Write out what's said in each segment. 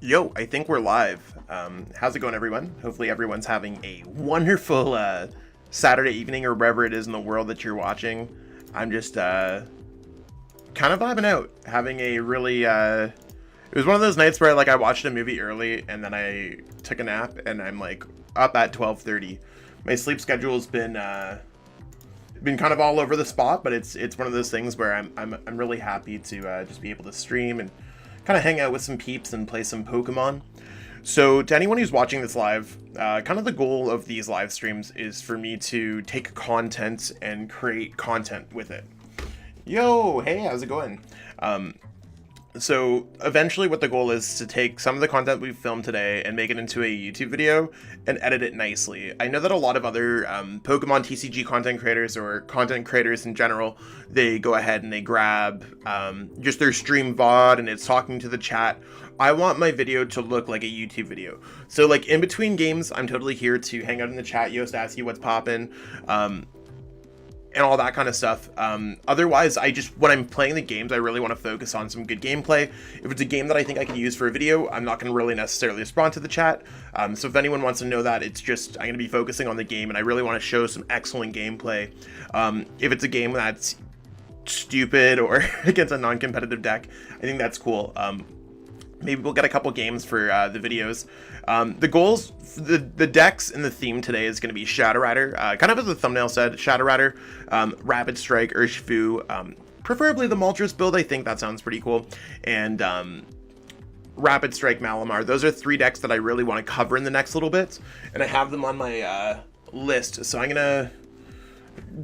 Yo, I think we're live. How's it going, everyone? Hopefully, everyone's having a wonderful Saturday evening or wherever it is in the world that you're watching. I'm just kind of vibing out, having a really. It was one of those nights where I watched a movie early and then I took a nap and I'm like up at 12:30. My sleep schedule's been kind of all over the spot, but it's one of those things where I'm really happy to just be able to stream and kind of hang out with some peeps and play some Pokemon. So to anyone who's watching this live, kind of the goal of these live streams is for me to take content and create content with it. Yo, hey, how's it going? So eventually what the goal is to take some of the content we've filmed today and make it into a YouTube video and edit it nicely. I know that a lot of other Pokemon TCG content creators or content creators in general, they go ahead and they grab just their stream VOD and it's talking to the chat. I want my video to look like a YouTube video. So like in between games, I'm totally here to hang out in the chat, Yost, ask you what's poppin'. And all that kind of stuff. Otherwise, when I'm playing the games, I really want to focus on some good gameplay. If it's a game that I think I could use for a video, I'm not going to really necessarily respond to the chat. So if anyone wants to know that, it's just, I'm going to be focusing on the game and I really want to show some excellent gameplay. If it's a game that's stupid or against a non-competitive deck, I think that's cool. Maybe we'll get a couple games for the videos. The goals, the decks and the theme today is going to be Shadow Rider. Kind of as the thumbnail said, Shadow Rider, Rapid Strike, Urshifu, preferably the Moltres build. I think that sounds pretty cool. And Rapid Strike, Malamar. Those are three decks that I really want to cover in the next little bit. And I have them on my list. So I'm going to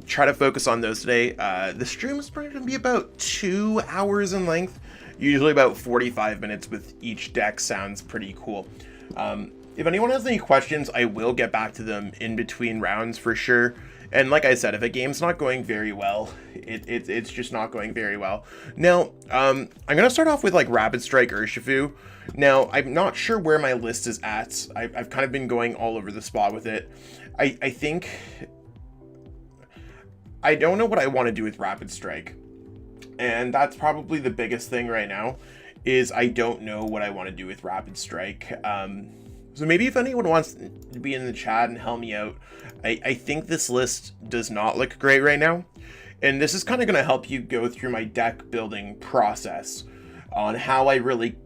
try to focus on those today. The stream is probably going to be about 2 hours in length. Usually about 45 minutes with each deck. Sounds pretty cool. If anyone has any questions, I will get back to them in between rounds for sure. And like I said, if a game's not going very well, it's just not going very well. Now, I'm going to start off with like Rapid Strike Urshifu. Now, I'm not sure where my list is at. I've kind of been going all over the spot with it. I think... I don't know what I want to do with Rapid Strike. And that's probably the biggest thing right now, is I don't know what I want to do with Rapid Strike. So maybe if anyone wants to be in the chat and help me out, I think this list does not look great right now. And this is kind of going to help you go through my deck building process on how I really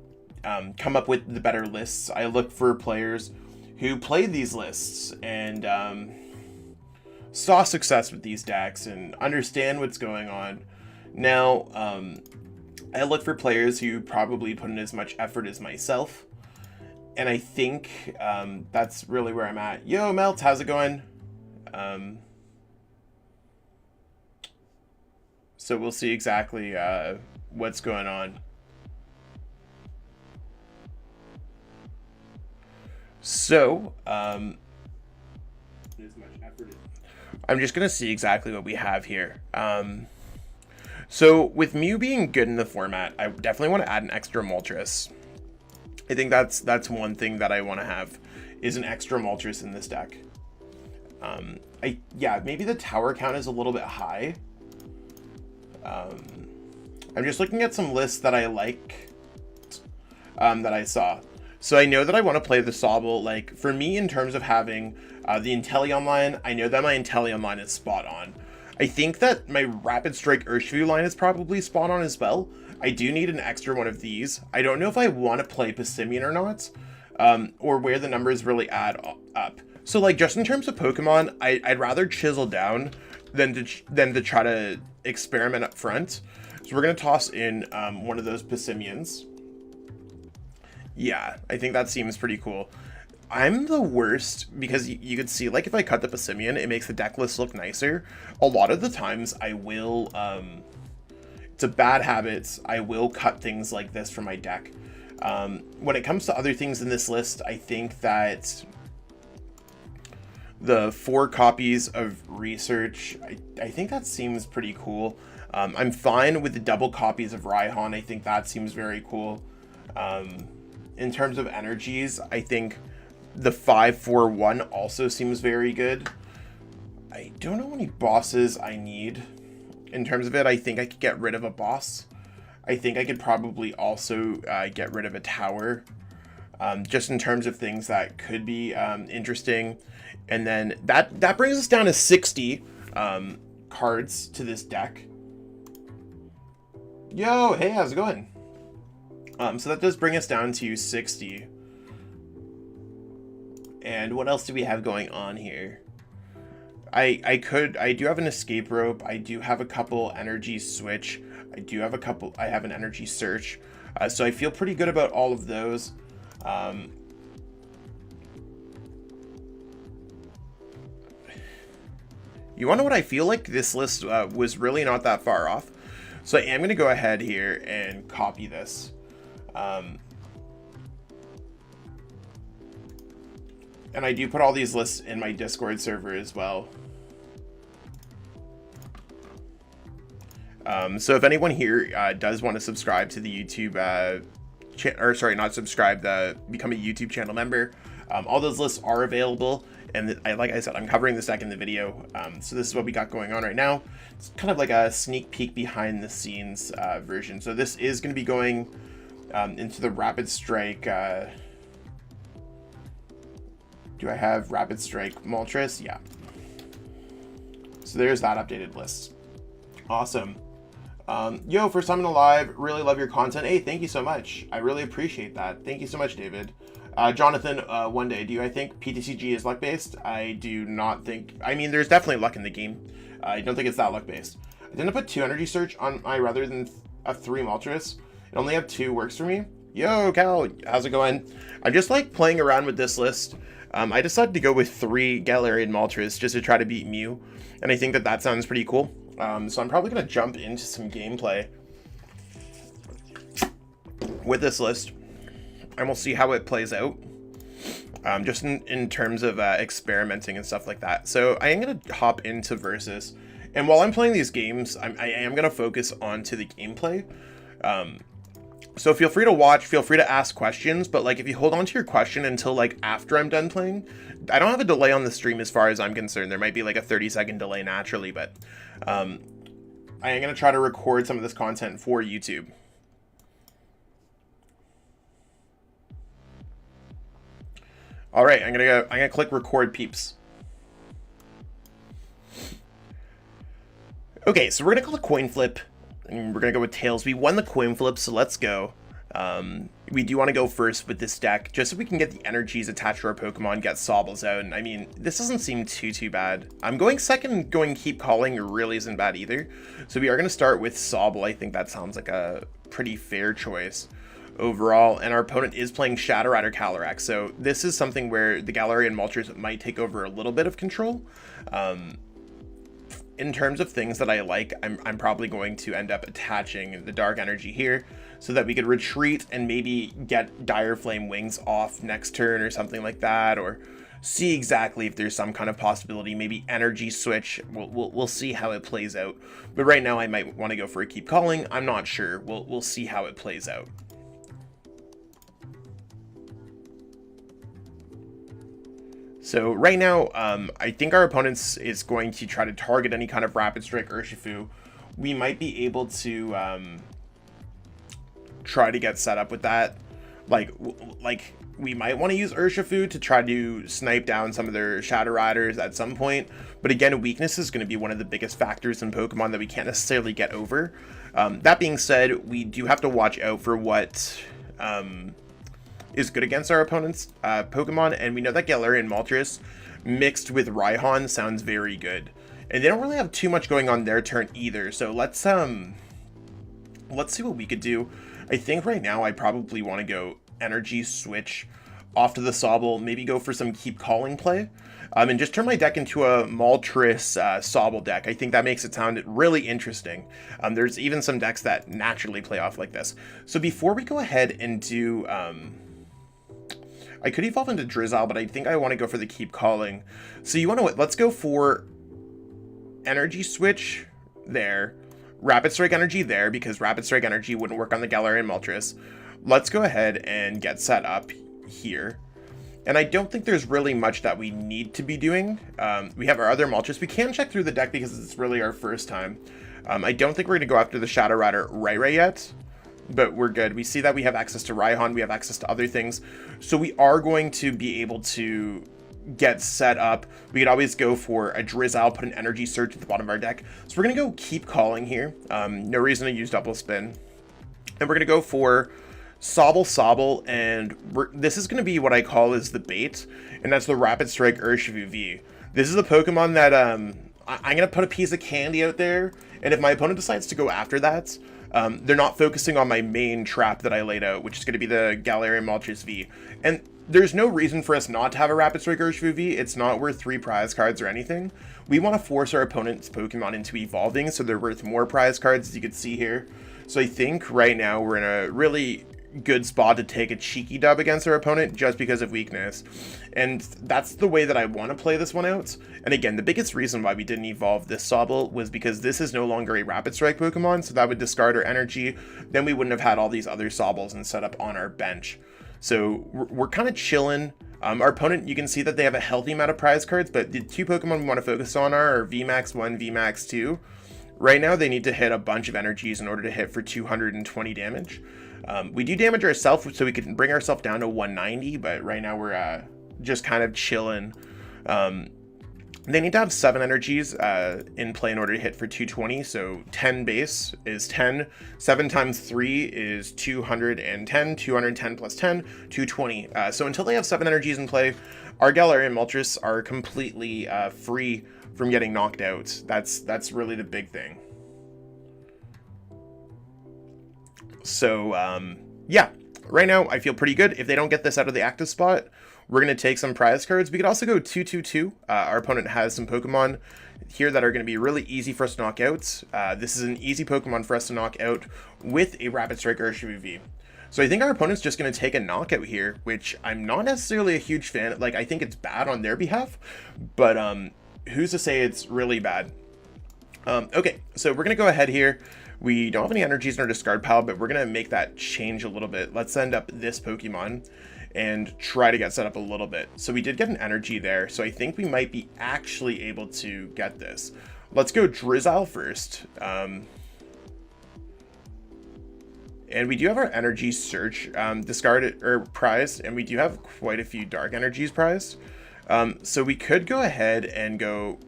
come up with the better lists. I look for players who play these lists and saw success with these decks and understand what's going on. Now, I look for players who probably put in as much effort as myself, and I think that's really where I'm at. Yo, Melt, how's it going? So we'll see exactly what's going on. So, I'm just going to see exactly what we have here. So with Mew being good in the format, I definitely want to add an extra Moltres. I think that's one thing that I want to have, is an extra Moltres in this deck. Yeah, maybe the tower count is a little bit high. I'm just looking at some lists that I like, that I saw. So I know that I want to play the Sobble. Like, for me, in terms of having the Inteleon line, I know that my Inteleon line is spot on. I think that my Rapid Strike Urshifu line is probably spot on as well. I do need an extra one of these. I don't know if I want to play Passimian or not, or where the numbers really add up. So like, just in terms of Pokemon, I'd rather chisel down than to try to experiment up front. So we're going to toss in one of those Passimians. Yeah, I think that seems pretty cool. I'm the worst because you could see, like, if I cut the Passimian, it makes the deck list look nicer. A lot of the times I will, it's a bad habit, I will cut things like this from my deck. When it comes to other things in this list, I think that the 4 copies of Research, I think that seems pretty cool. I'm fine with the double copies of Raihan. I think that seems very cool. In terms of energies, I think the 5-4-1 also seems very good. I don't know how many bosses I need. In terms of it, I think I could get rid of a boss. I think I could probably also get rid of a tower. just in terms of things that could be interesting. And then that brings us down to 60 cards to this deck. Yo, hey, how's it going? So that does bring us down to 60. And what else do we have going on here? I do have an escape rope. I do have a couple energy switch. I have an energy search. So I feel pretty good about all of those. You want to know what I feel like? This list was really not that far off. So I am going to go ahead here and copy this. And I do put all these lists in my Discord server as well. So if anyone here does want to subscribe to the YouTube, not subscribe, become a YouTube channel member, all those lists are available. And like I said, I'm covering the second in the video. So this is what we got going on right now. It's kind of like a sneak peek behind the scenes version. So this is going to be going into the Rapid Strike. Do I have Rapid Strike Moltres? Yeah. So there's that updated list. Awesome. Yo, first time in a live, really love your content. Hey, thank you so much. I really appreciate that. Thank you so much, David. Jonathan, one day, do I think PTCG is luck-based? I do not think... I mean, there's definitely luck in the game. I don't think it's that luck-based. I didn't put 2 energy search on my rather than a 3 Moltres. It only have 2 works for me. Yo, Cal, how's it going? I'm just like playing around with this list. I decided to go with 3 Galarian Moltres just to try to beat Mew. And I think that sounds pretty cool. So I'm probably going to jump into some gameplay with this list. And we'll see how it plays out, just in terms of experimenting and stuff like that. So I am going to hop into Versus, and while I'm playing these games, I am going to focus onto the gameplay. So feel free to watch, feel free to ask questions, but like if you hold on to your question until like after I'm done playing, I don't have a delay on the stream as far as I'm concerned. There might be like a 30-second delay naturally, but I am going to try to record some of this content for YouTube. All right, I'm gonna click record, peeps. Okay, so we're gonna call a coin flip, and we're gonna go with tails. We won the coin flip, so let's go. We do want to go first with this deck, just so we can get the energies attached to our Pokemon, get Sobbles out, and I mean, this doesn't seem too bad. I'm going second, going Keep Calling really isn't bad either. So we are gonna start with Sobble. I think that sounds like a pretty fair choice overall, and our opponent is playing Shadow Rider Calyrex, so this is something where the Galarian Moltres might take over a little bit of control. In terms of things that I like, I'm probably going to end up attaching the Dark Energy here so that we could retreat and maybe get Dire Flame Wings off next turn or something like that, or see exactly if there's some kind of possibility, maybe Energy Switch. We'll see how it plays out, but right now I might want to go for a Keep Calling. I'm not sure. We'll see how it plays out. So right now, I think our opponent is going to try to target any kind of Rapid Strike Urshifu. We might be able to try to get set up with that. Like we might want to use Urshifu to try to snipe down some of their Shadow Riders at some point. But again, weakness is going to be one of the biggest factors in Pokemon that we can't necessarily get over. That being said, we do have to watch out for what... is good against our opponent's Pokemon, and we know that Galarian Moltres mixed with Raihan sounds very good, and they don't really have too much going on their turn either. So let's see what we could do. I think right now I probably want to go Energy Switch off to the Sobble, maybe go for some Keep Calling play, and just turn my deck into a Moltres Sobble deck. I think that makes it sound really interesting. There's even some decks that naturally play off like this. So before we go ahead and do I could evolve into Drizzile, but I think I want to go for the Keep Calling. So you want to what? Let's go for Energy Switch there, Rapid Strike Energy there, because Rapid Strike Energy wouldn't work on the Galarian Moltres. Let's go ahead and get set up here. And I don't think there's really much that we need to be doing. We have our other Moltres. We can check through the deck because it's really our first time. I don't think we're going to go after the Shadow Rider right yet. but we're good. We see that we have access to Raihan, we have access to other things, so we are going to be able to get set up. We could always go for a Drizzile, put an energy surge at the bottom of our deck. So we're gonna go keep calling here. No reason to use double spin, and we're gonna go for Sobble, and this is gonna be what I call is the bait, and that's the Rapid Strike Urshifu V. This is a Pokemon that I'm gonna put a piece of candy out there, and if my opponent decides to go after that, they're not focusing on my main trap that I laid out, which is going to be the Galarian Moltres V. And there's no reason for us not to have a Rapid Strike Urshifu V. It's not worth 3 prize cards or anything. We want to force our opponent's Pokemon into evolving, so they're worth more prize cards, as you can see here. So I think right now we're in a really good spot to take a cheeky dub against our opponent just because of weakness, and that's the way that I want to play this one out. And again, the biggest reason why we didn't evolve this Sobble was because this is no longer a Rapid Strike Pokemon, so that would discard our energy. Then we wouldn't have had all these other Sobbles and set up on our bench. So we're kind of chilling. Our opponent, you can see that they have a healthy amount of prize cards, but the 2 Pokemon we want to focus on are VMAX 1, VMAX 2. Right now they need to hit a bunch of energies in order to hit for 220 damage. We do damage ourselves, so we can bring ourselves down to 190, but right now we're just kind of chilling. They need to have 7 energies in play in order to hit for 220, so 10 base is 10, 7 times 3 is 210, 210 plus 10, 220. So until they have 7 energies in play, our Galarian Moltres are completely free from getting knocked out. That's really the big thing. So yeah, right now I feel pretty good. If they don't get this out of the active spot, we're going to take some prize cards. We could also go 2-2-2. Our opponent has some Pokemon here that are going to be really easy for us to knock out. This is an easy Pokemon for us to knock out with a Rapid Strike Urshifu V. So I think our opponent's just going to take a knockout here, which I'm not necessarily a huge fan. Like, I think it's bad on their behalf, but who's to say it's really bad? Okay, so we're going to go ahead here. We don't have any energies in our discard pile, but we're going to make that change a little bit. Let's send up this Pokemon and try to get set up a little bit. So we did get an energy there, so I think we might be actually able to get this. Let's go Drizzile first. And we do have our energy search discarded or prized, and we do have quite a few dark energies prized. So we could go ahead and go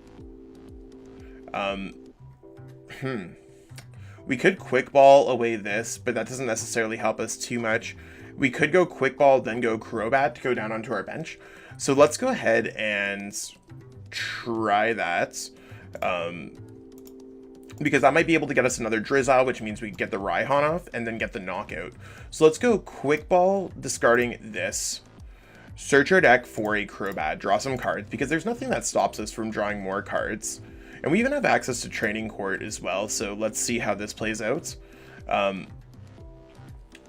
we could quick ball away this, but that doesn't necessarily help us too much. We could go quick ball, then go Crobat to go down onto our bench. So let's go ahead and try that. Because that might be able to get us another Drizzile, which means we get the Raihan off and then get the knockout. So let's go quick ball, discarding this. Search our deck for a Crobat, draw some cards, because there's nothing that stops us from drawing more cards. And we even have access to Training Court as well, so let's see how this plays out.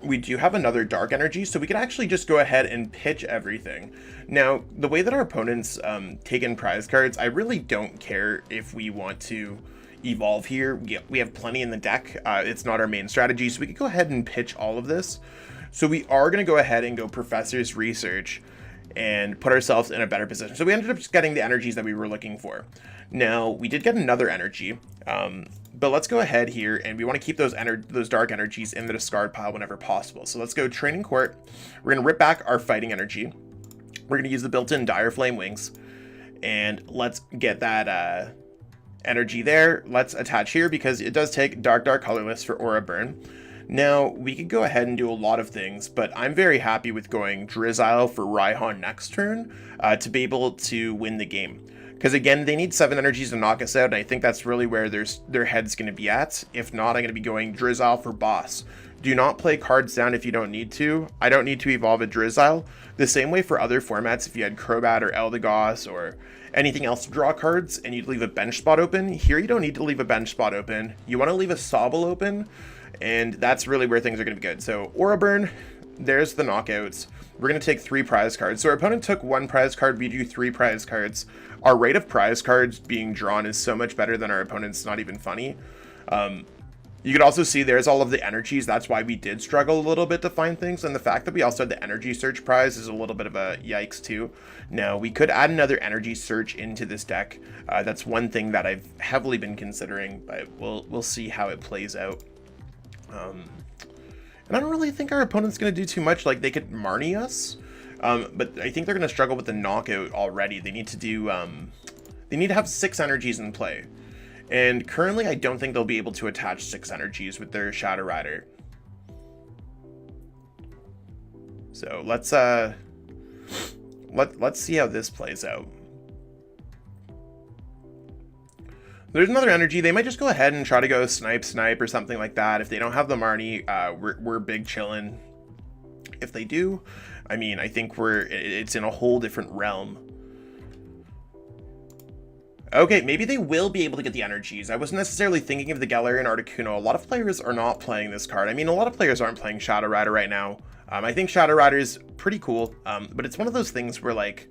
We do have another Dark Energy, so we could actually just go ahead and pitch everything. Now, the way that our opponents take in prize cards, I really don't care if we want to evolve here. We have plenty in the deck. It's not our main strategy, so we could go ahead and pitch all of this. So we are going to go ahead and go Professor's Research and put ourselves in a better position. So we ended up just getting the energies that we were looking for. Now, we did get another energy, but let's go ahead here, and we want to keep those dark energies in the discard pile whenever possible. So let's go Training Court. We're going to rip back our fighting energy. We're going to use the built-in Dire Flame Wings, and let's get that energy there. Let's attach here because it does take Dark Colorless for Aura Burn. Now, we could go ahead and do a lot of things, but I'm very happy with going Drizzile for Raihan next turn to be able to win the game. Because again, they need 7 energies to knock us out, and I think that's really where their head's going to be at. If not, I'm going to be going Drizzile for Boss. Do not play cards down if you don't need to. I don't need to evolve a Drizzile. The same way for other formats, if you had Crobat or Eldegoss or anything else to draw cards, and you'd leave a bench spot open, here you don't need to leave a bench spot open. You want to leave a Sobble open, and that's really where things are going to be good. So Aura Burn, there's the knockouts. We're going to take 3 prize cards. So our opponent took 1 prize card, we do 3 prize cards. Our rate of prize cards being drawn is so much better than our opponent's, not even funny. You can also see there's all of the energies. That's why we did struggle a little bit to find things. And the fact that we also had the energy search prize is a little bit of a yikes too. Now, we could add another energy search into this deck. That's one thing that I've heavily been considering, but we'll see how it plays out. And I don't really think our opponent's going to do too much. Like, they could Marnie us, but I think they're going to struggle with the knockout already. They need to do, they need to have 6 energies in play. And currently, I don't think they'll be able to attach 6 energies with their Shadow Rider. So let's see how this plays out. There's another energy. They might just go ahead and try to go snipe or something like that. If they don't have the Marnie, we're big chillin'. If they do, I mean, I think it's in a whole different realm. Okay, maybe they will be able to get the energies. I wasn't necessarily thinking of the Galarian Articuno. A lot of players are not playing this card. I mean, a lot of players aren't playing Shadow Rider right now. I think Shadow Rider is pretty cool, but it's one of those things where, like,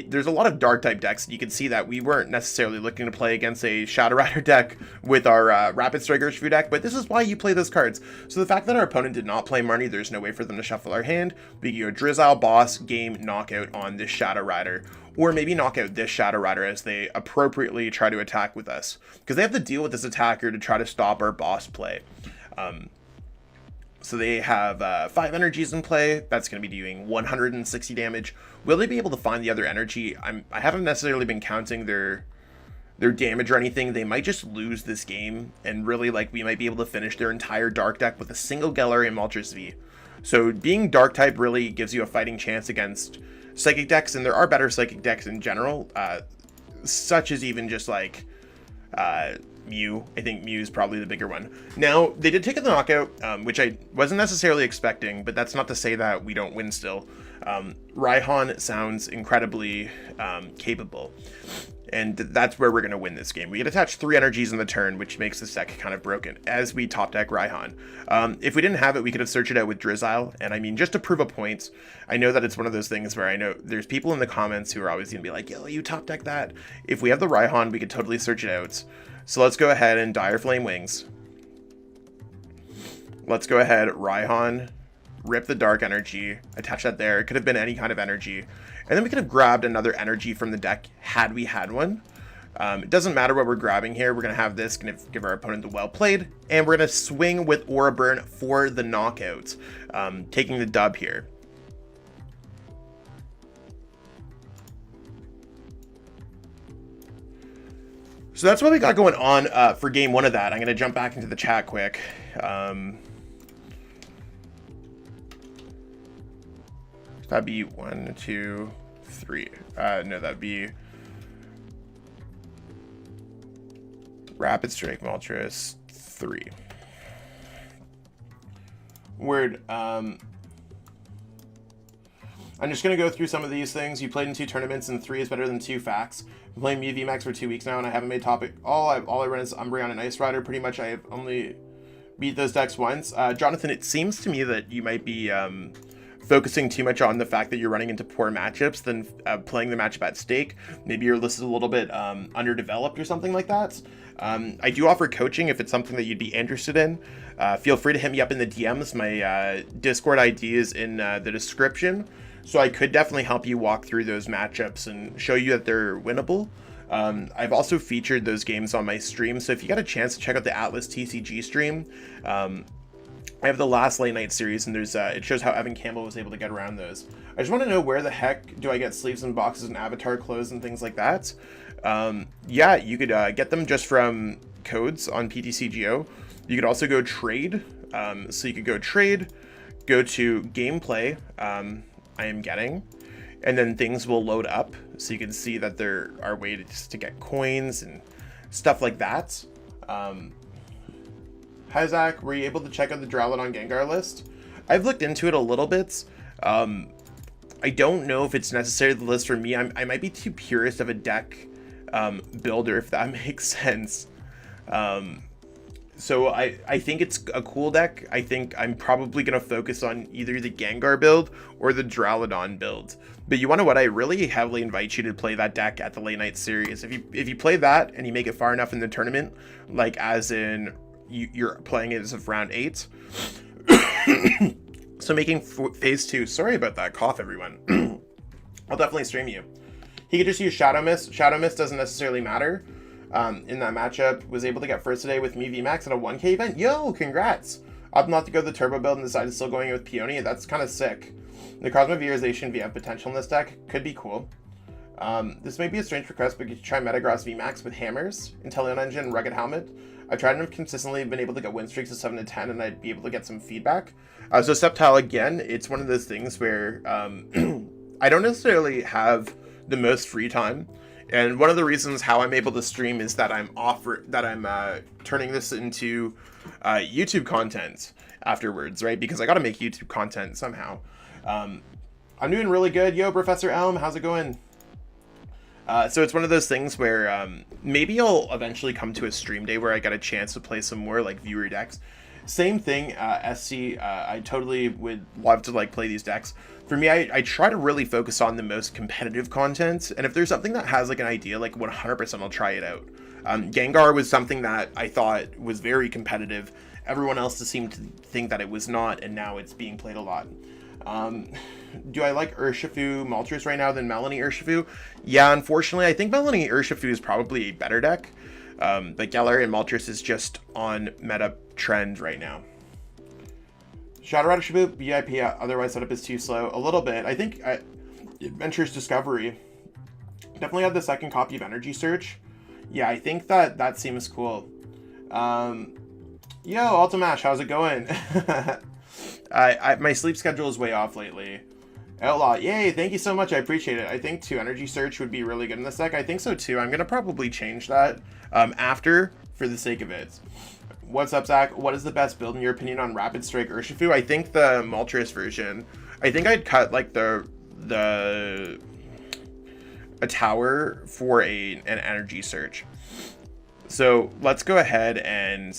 there's a lot of dark type decks, and you can see that we weren't necessarily looking to play against a Shadow Rider deck with our Rapid Strike Urshifu deck, but this is why you play those cards. So the fact that our opponent did not play Marnie, there's no way for them to shuffle our hand. We can go Drizzile, Boss, Game, Knockout on this Shadow Rider, or maybe knock out this Shadow Rider as they appropriately try to attack with us, because they have to deal with this attacker to try to stop our boss play. So they have 5 energies in play. That's going to be doing 160 damage. Will they be able to find the other energy? I haven't necessarily been counting their damage or anything. They might just lose this game, and really, like, we might be able to finish their entire dark deck with a single Galarian Moltres V. So being dark type really gives you a fighting chance against psychic decks, and there are better psychic decks in general, such as even just like Mew. I think Mew is probably the bigger one. Now, they did take the knockout, which I wasn't necessarily expecting, but that's not to say that we don't win still. Raihan sounds incredibly capable, and that's where we're going to win this game. We get attached 3 energies in the turn, which makes this deck kind of broken, as we top deck Raihan. If we didn't have it, we could have searched it out with Drizzile, and I mean, just to prove a point, I know that it's one of those things where I know there's people in the comments who are always going to be like, yo, you top deck that. If we have the Raihan, we could totally search it out. So let's go ahead and Dire Flame Wings. Let's go ahead, Raihan, rip the dark energy, attach that there. It could have been any kind of energy. And then we could have grabbed another energy from the deck had we had one. It doesn't matter what we're grabbing here. We're going to have this, going to give our opponent the well played. And we're going to swing with Aura Burn for the knockout, taking the dub here. So that's what we got going on for game 1 of that. I'm going to jump back into the chat quick. That'd be 1, 2, 3. No, that'd be Rapid Strike Moltres 3. Word. I'm just going to go through some of these things. You played in 2 tournaments and 3 is better than 2 facts. I'm playing Mew VMAX for 2 weeks now and I haven't made topic. All I run is Umbreon and Ice Rider. Pretty much I have only beat those decks once. Jonathan, it seems to me that you might be focusing too much on the fact that you're running into poor matchups than playing the matchup at stake. Maybe your list is a little bit underdeveloped or something like that. I do offer coaching if it's something that you'd be interested in. Feel free to hit me up in the DMs. My Discord ID is in the description. So I could definitely help you walk through those matchups and show you that they're winnable. I've also featured those games on my stream. So if you got a chance to check out the Atlas TCG stream, I have the last late night series, and there's it shows how Evan Campbell was able to get around those. I just want to know, where the heck do I get sleeves and boxes and avatar clothes and things like that? Yeah, you could get them just from codes on PTCGO. You could also go trade. So you could go trade, go to gameplay. I am getting, and then things will load up, so you can see that there are ways to get coins and stuff like that. Hi Zach, were you able to check out the Duraludon Gengar list? I've looked into it a little bit. I don't know if it's necessarily the list for me. I might be too purist of a deck builder, if that makes sense. So I think it's a cool deck. I think I'm probably going to focus on either the Gengar build or the Duraludon build. But you want to know what? I really heavily invite you to play that deck at the late night series. If you play that and you make it far enough in the tournament, like as in you're playing it as of round 8. So making phase 2. Sorry about that cough, everyone. I'll definitely stream you. He could just use Shadow Mist. Shadow Mist doesn't necessarily matter. In that matchup, was able to get first today with me VMAX at a 1K event. Yo, congrats. Opted not to go the turbo build and decided still going with Peony. That's kind of sick. The Cosmovirization VF potential in this deck could be cool. This may be a strange request, but you could try Metagross VMAX with Hammers, Inteleon Engine, Rugged Helmet. I've tried and have consistently been able to get win streaks of 7 to 10, and I'd be able to get some feedback. So Sceptile, again, it's one of those things where I don't necessarily have the most free time. And one of the reasons how I'm able to stream is that I'm turning this into YouTube content afterwards, right? Because I got to make YouTube content somehow. I'm doing really good. Yo, Professor Elm, how's it going? So it's one of those things where maybe I'll eventually come to a stream day where I get a chance to play some more like viewer decks. Same thing, SC. I totally would love to like play these decks. For me, I try to really focus on the most competitive content, and if there's something that has like an idea, like 100% I'll try it out. Gengar was something that I thought was very competitive. Everyone else just seemed to think that it was not, and now it's being played a lot. Do I like Urshifu Moltres right now than Melanie Urshifu? Yeah, unfortunately, I think Melanie Urshifu is probably a better deck. But Galarian Moltres is just on meta trend right now. Shadow Urshifu, VIP, otherwise setup is too slow. A little bit. I think Adventures Discovery. Definitely have the second copy of Energy Search. Yeah, I think that seems cool. Yo, Ultimash, how's it going? My sleep schedule is way off lately. Outlaw, yay, thank you so much, I appreciate it. I think 2 Energy Search would be really good in this deck. I think so too. I'm going to probably change that after, for the sake of it. What's up, Zach? What is the best build in your opinion on Rapid Strike Urshifu? I think the Moltres version. I think I'd cut like a tower for an Energy Search. So let's go ahead and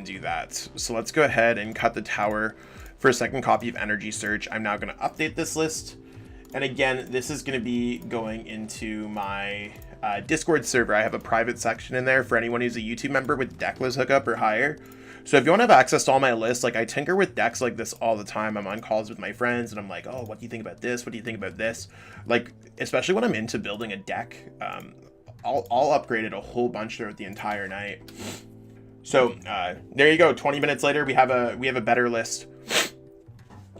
do that. So let's go ahead and cut the tower for a second copy of Energy Search. I'm now going to update this list. And again, this is going to be going into my Discord server. I have a private section in there for anyone who's a YouTube member with decklist hookup or higher. So if you want to have access to all my lists, like I tinker with decks like this all the time. I'm on calls with my friends and I'm like, oh, what do you think about this? What do you think about this? Like, especially when I'm into building a deck, I'll upgrade it a whole bunch throughout the entire night. So there you go. 20 minutes later, we have a better list.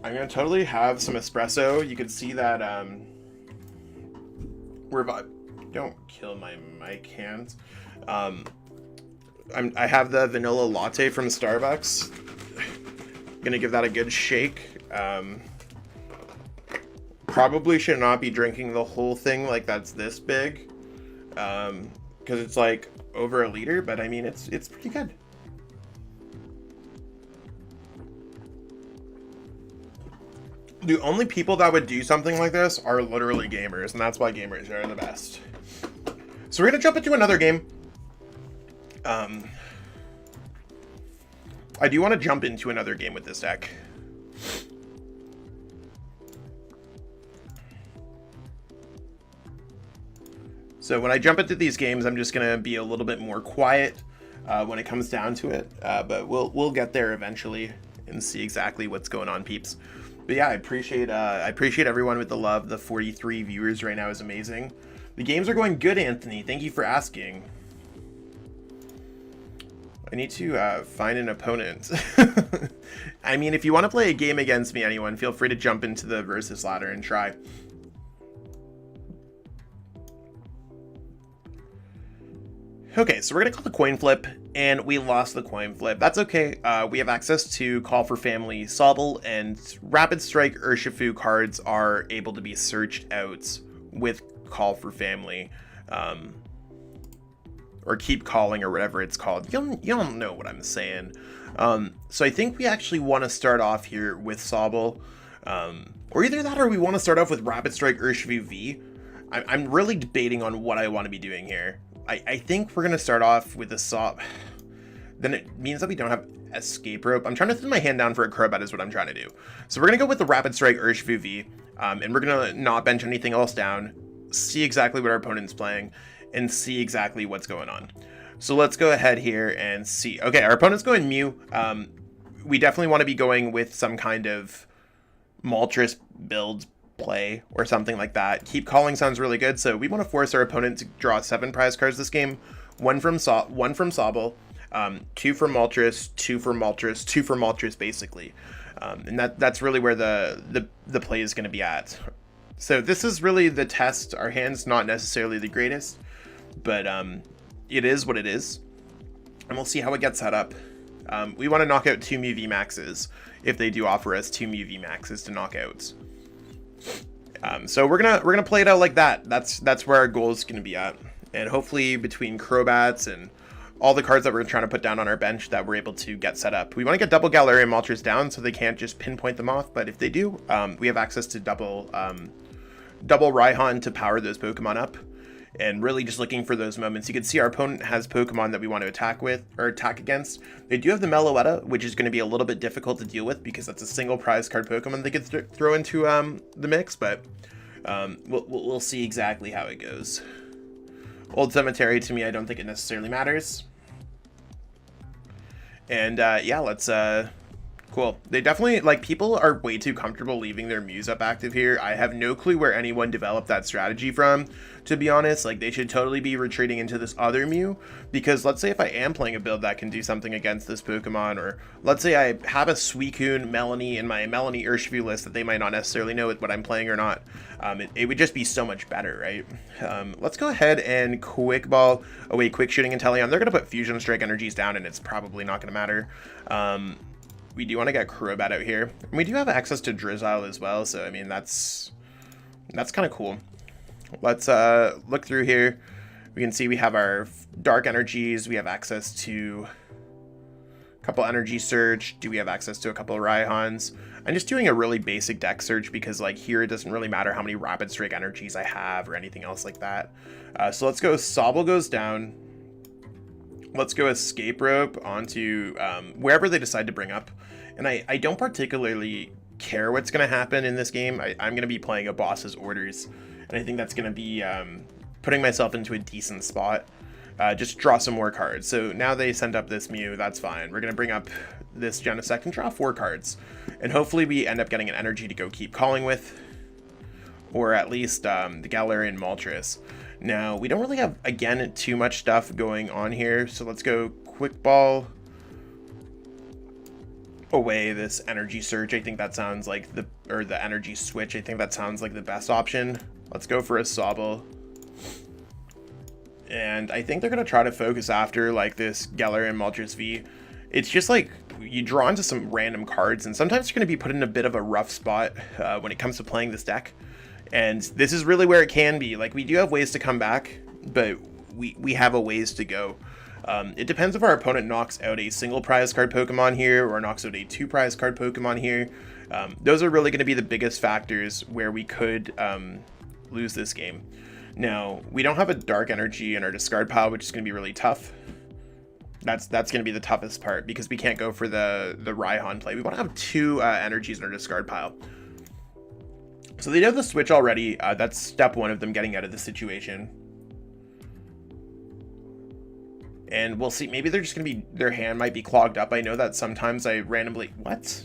I'm gonna totally have some espresso. You can see that don't kill my mic hands. I have the vanilla latte from Starbucks. Gonna give that a good shake. Probably should not be drinking the whole thing like that's this big, because it's like over a liter. But I mean, it's pretty good. The only people that would do something like this are literally gamers, and that's why gamers are the best. So we're gonna jump into another game. I do want to jump into another game with this deck. So when I jump into these games, I'm just gonna be a little bit more quiet when it comes down to it, but we'll get there eventually and see exactly what's going on, peeps. But yeah, I appreciate everyone with the love. The 43 viewers right now is amazing. The games are going good, Anthony. Thank you for asking. I need to find an opponent. I mean, if you want to play a game against me, anyone, feel free to jump into the versus ladder and try. Okay, so we're gonna call the coin flip, and we lost the coin flip. That's okay. We have access to Call for Family Sobble, and Rapid Strike Urshifu cards are able to be searched out with Call for Family, or Keep Calling, or whatever it's called. You don't know what I'm saying. So I think we actually want to start off here with Sobble, or either that, or we want to start off with Rapid Strike Urshifu V. I'm really debating on what I want to be doing here. I think we're going to start off with a Sob. Then it means that we don't have Escape Rope. I'm trying to thin my hand down for a Crobat is what I'm trying to do. So we're going to go with the Rapid Strike Urshifu V, and we're going to not bench anything else down, see exactly what our opponent's playing, and see exactly what's going on. So let's go ahead here and see. Okay, our opponent's going Mew. We definitely want to be going with some kind of Moltres build play or something like that. Keep Calling sounds really good, so we want to force our opponent to draw 7 prize cards this game. One from Sobble. 2 for Moltres, 2 for Moltres, 2 for Moltres, basically. And that's really where the play is going to be at. So this is really the test. Our hand's not necessarily the greatest, but it is what it is. And we'll see how it gets set up. We want to knock out 2 Mew VMAXs if they do offer us 2 Mew VMAXs to knock out. So we're gonna play it out like that. That's where our goal is gonna be at. And hopefully between Crobats and all the cards that we're trying to put down on our bench that we're able to get set up. We want to get double Galarian Moltres down so they can't just pinpoint them off. But if they do, we have access to double Raihan to power those Pokemon up. And really just looking for those moments. You can see our opponent has Pokemon that we want to attack with or attack against. They do have the Meloetta, which is going to be a little bit difficult to deal with because that's a single prize card Pokemon they could throw into the mix. But we'll see exactly how it goes. Old Cemetery, to me, I don't think it necessarily matters. And yeah, let's cool. They definitely, like, people are way too comfortable leaving their Mews up active here. I have no clue where anyone developed that strategy from, to be honest. Like, they should totally be retreating into this other Mew, because let's say if I am playing a build that can do something against this Pokemon, or let's say I have a Suicune, Melanie in my Melanie Urshifu list that they might not necessarily know what I'm playing or not, it would just be so much better, right? Let's go ahead and Quick Ball away Quick Shooting Inteleon. They're going to put Fusion Strike energies down, and it's probably not going to matter. We do want to get Crobat out here. And we do have access to Drizzile as well, so I mean that's kind of cool. Let's look through here. We can see we have our Dark Energies. We have access to a couple Energy Search. Do we have access to a couple of Raihans? I'm just doing a really basic deck search because, like, here it doesn't really matter how many Rapid Strike energies I have or anything else like that. So let's go. Sobble goes down. Let's go Escape Rope onto wherever they decide to bring up. And I don't particularly care what's going to happen in this game. I'm going to be playing a boss's orders. And I think that's going to be putting myself into a decent spot. Just draw some more cards. So now they send up this Mew. That's fine. We're going to bring up this Genesect and draw 4 cards. And hopefully we end up getting an energy to go keep calling with. Or at least the Galarian Moltres. Now, we don't really have, again, too much stuff going on here. So let's go Quick Ball away this Energy Search. I think that sounds like the Energy Switch. I think that sounds like the best option. Let's go for a Sobble. And I think they're going to try to focus after, like, this Galarian Moltres V. It's just like you draw into some random cards, and sometimes you're going to be put in a bit of a rough spot when it comes to playing this deck. And this is really where it can be. Like, we do have ways to come back, but we have a ways to go. It depends if our opponent knocks out a single prize card Pokemon here or knocks out a 2 prize card Pokemon here. Those are really going to be the biggest factors where we could lose this game. Now, we don't have a Dark Energy in our discard pile, which is going to be really tough. That's going to be the toughest part because we can't go for the Raihan play. We want to have 2 energies in our discard pile. So they know the switch already. That's step 1 of them getting out of the situation. And we'll see. Maybe they're just going to be... Their hand might be clogged up. I know that sometimes I randomly... What?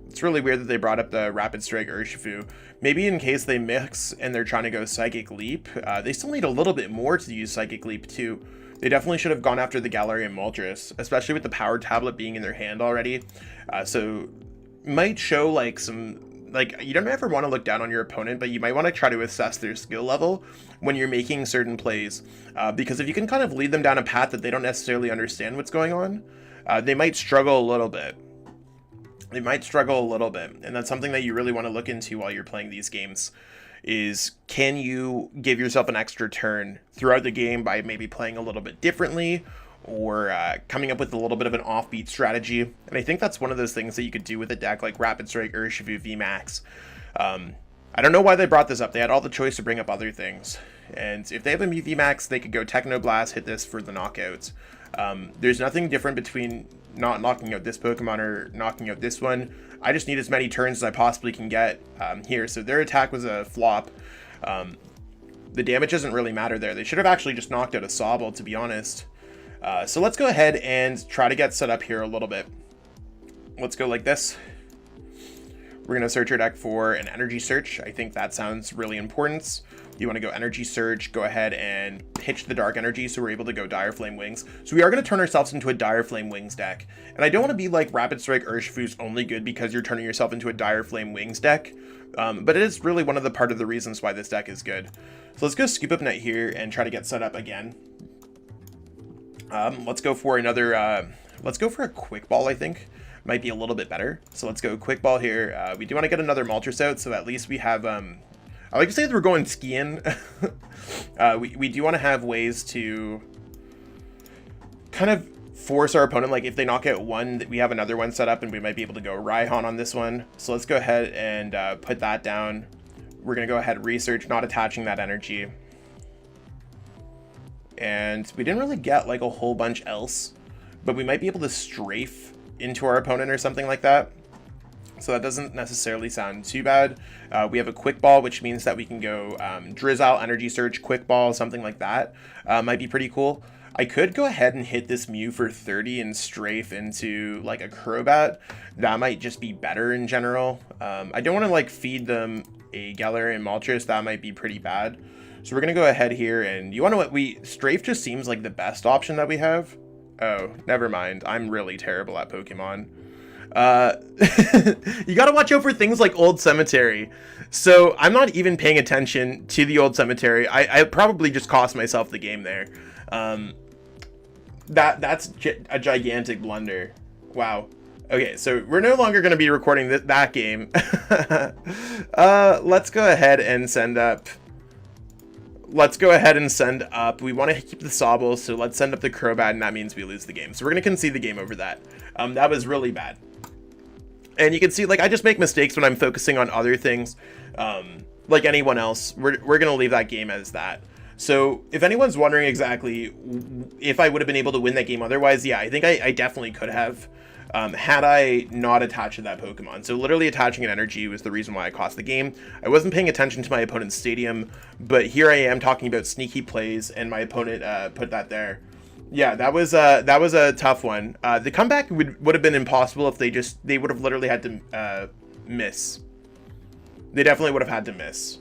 It's really weird that they brought up the Rapid Strike Urshifu. Maybe in case they mix and they're trying to go Psychic Leap. They still need a little bit more to use Psychic Leap too. They definitely should have gone after the Galarian Moltres, especially with the Power Tablet being in their hand already. So might show like some... Like, you don't ever want to look down on your opponent, but you might want to try to assess their skill level when you're making certain plays. Because if you can kind of lead them down a path that they don't necessarily understand what's going on, they might struggle a little bit. And that's something that you really want to look into while you're playing these games, is can you give yourself an extra turn throughout the game by maybe playing a little bit differently, or coming up with a little bit of an offbeat strategy. And I think that's one of those things that you could do with a deck like Rapid Strike Urshifu VMAX. I don't know why they brought this up. They had all the choice to bring up other things. And if they have a Mew VMAX, they could go Technoblast, hit this for the knockouts. There's nothing different between not knocking out this Pokemon or knocking out this one. I just need as many turns as I possibly can get here. So their attack was a flop. The damage doesn't really matter there. They should have actually just knocked out a Sobble, to be honest. So let's go ahead and try to get set up here a little bit. Let's go like this. We're going to search our deck for an Energy Search. I think that sounds really important. You want to go Energy Surge, go ahead and pitch the Dark Energy so we're able to go Dire Flame Wings. So we are going to turn ourselves into a Dire Flame Wings deck. And I don't want to be like Rapid Strike Urshifu's only good because you're turning yourself into a Dire Flame Wings deck. But it is really one of the part of the reasons why this deck is good. So let's go Scoop Up Net here and try to get set up again. Let's go for another, let's go for a Quick Ball, I think. Might be a little bit better. So let's go Quick Ball here. We do want to get another Moltres out, so at least we have, I like to say that we're going skiing. We do want to have ways to kind of force our opponent, like if they knock out one, we have another one set up and we might be able to go Raihan on this one. So let's go ahead and put that down. We're going to go ahead and research, not attaching that energy. And we didn't really get like a whole bunch else, but we might be able to strafe into our opponent or something like that. So that doesn't necessarily sound too bad. We have a Quick Ball, which means that we can go Drizzle, Energy Surge, Quick Ball, something like that. Might be pretty cool. I could go ahead and hit this Mew for 30 and strafe into like a Crobat. That might just be better in general. I don't want to like feed them a Galarian Moltres. That might be pretty bad. So we're going to go ahead here, and you want to know what strafe just seems like the best option that we have. Oh, never mind. I'm really terrible at Pokemon. You gotta watch out for things like Old Cemetery. So I'm not even paying attention to the Old Cemetery. I probably just cost myself the game there. That's a gigantic blunder. Wow. Okay, so we're no longer going to be recording that game. Let's go ahead and send up. We want to keep the Sobble, so let's send up the Crobat, and that means we lose the game. So we're going to concede the game over that. That was really bad. And you can see, like, I just make mistakes when I'm focusing on other things. Like anyone else, we're going to leave that game as that. So if anyone's wondering exactly if I would have been able to win that game otherwise, yeah, I think I definitely could have. Had I not attached to that Pokemon. So literally attaching an energy was the reason why I cost the game. I wasn't paying attention to my opponent's stadium, but here I am talking about sneaky plays, and my opponent put that there. Yeah, that was a tough one. The comeback would have been impossible if they would have literally had to miss. They definitely would have had to miss.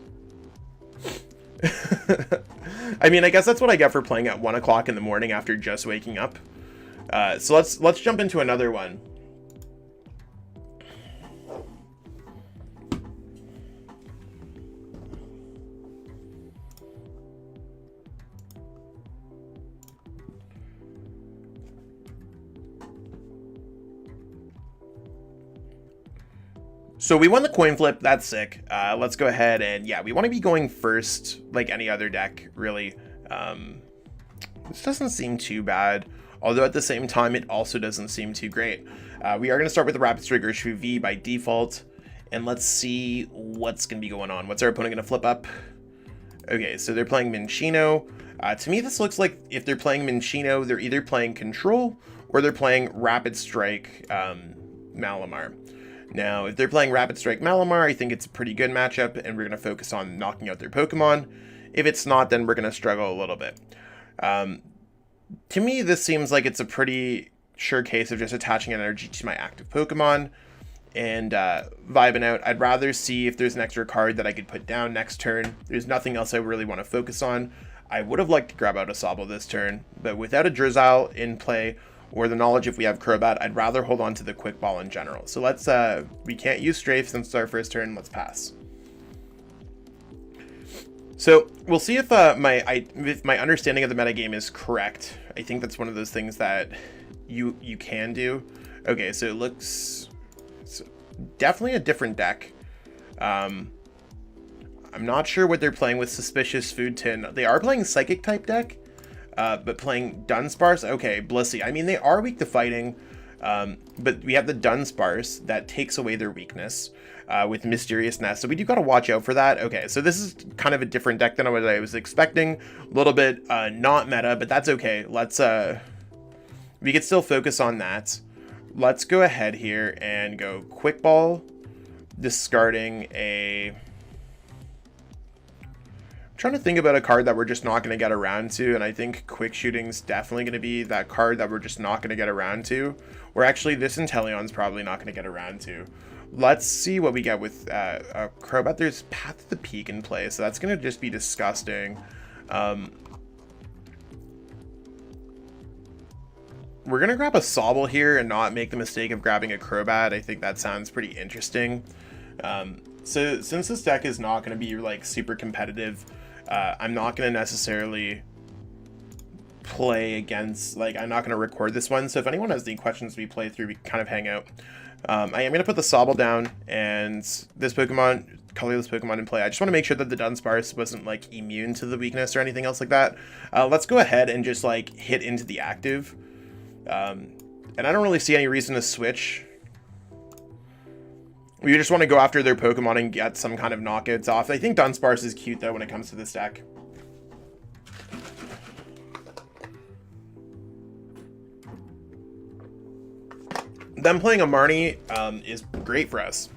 I mean, I guess that's what I get for playing at 1 o'clock in the morning after just waking up. So let's jump into another one. So we won the coin flip. That's sick. Let's go ahead and yeah, we want to be going first like any other deck, really. This doesn't seem too bad. Although at the same time, it also doesn't seem too great. We are going to start with the Rapid Strike Urshifu V by default. And let's see what's going to be going on. What's our opponent going to flip up? Okay, so they're playing Minccino. To me, this looks like if they're playing Minccino, they're either playing Control or they're playing Rapid Strike Malamar. Now, if they're playing Rapid Strike Malamar, I think it's a pretty good matchup, and we're going to focus on knocking out their Pokemon. If it's not, then we're going to struggle a little bit. To me, this seems like it's a pretty sure case of just attaching an energy to my active Pokemon and vibing out. I'd rather see if there's an extra card that I could put down next turn. There's nothing else I really want to focus on. I would have liked to grab out a Sobble this turn, but without a Drizzile in play or the knowledge if we have Crobat, I'd rather hold on to the Quick Ball in general. So let's, we can't use Strafe since it's our first turn. Let's pass. So we'll see if if my understanding of the metagame is correct. I think that's one of those things that you can do. Okay, so it looks definitely a different deck. I'm not sure what they're playing with Suspicious Food Tin. They are playing Psychic type deck, but playing Dunsparce. Okay, Blissey. I mean, they are weak to fighting, but we have the Dunsparce that takes away their weakness. With Mysterious Nest, so we do got to watch out for that. Okay, so this is kind of a different deck than what I was expecting. A little bit not meta, but that's okay. Let's we could still focus on that. Let's go ahead here and go Quick Ball, discarding a... I'm trying to think about a card that we're just not going to get around to, and I think Quick Shooting's definitely going to be that card that we're just not going to get around to. Or actually, this Inteleon's probably not going to get around to. Let's see what we get with a Crobat. There's Path to the Peak in play, so that's going to just be disgusting. We're going to grab a Sobble here and not make the mistake of grabbing a Crobat. I think that sounds pretty interesting. So since this deck is not going to be like super competitive, I'm not going to necessarily play against, like, I'm not going to record this one. So if anyone has any questions we play through, we can kind of hang out. I am going to put the Sobble down and this Pokemon, colorless Pokemon in play. I just want to make sure that the Dunsparce wasn't like immune to the weakness or anything else like that. Let's go ahead and just like hit into the active. And I don't really see any reason to switch. We just want to go after their Pokemon and get some kind of knockouts off. I think Dunsparce is cute though when it comes to this deck. Them playing a Marnie is great for us.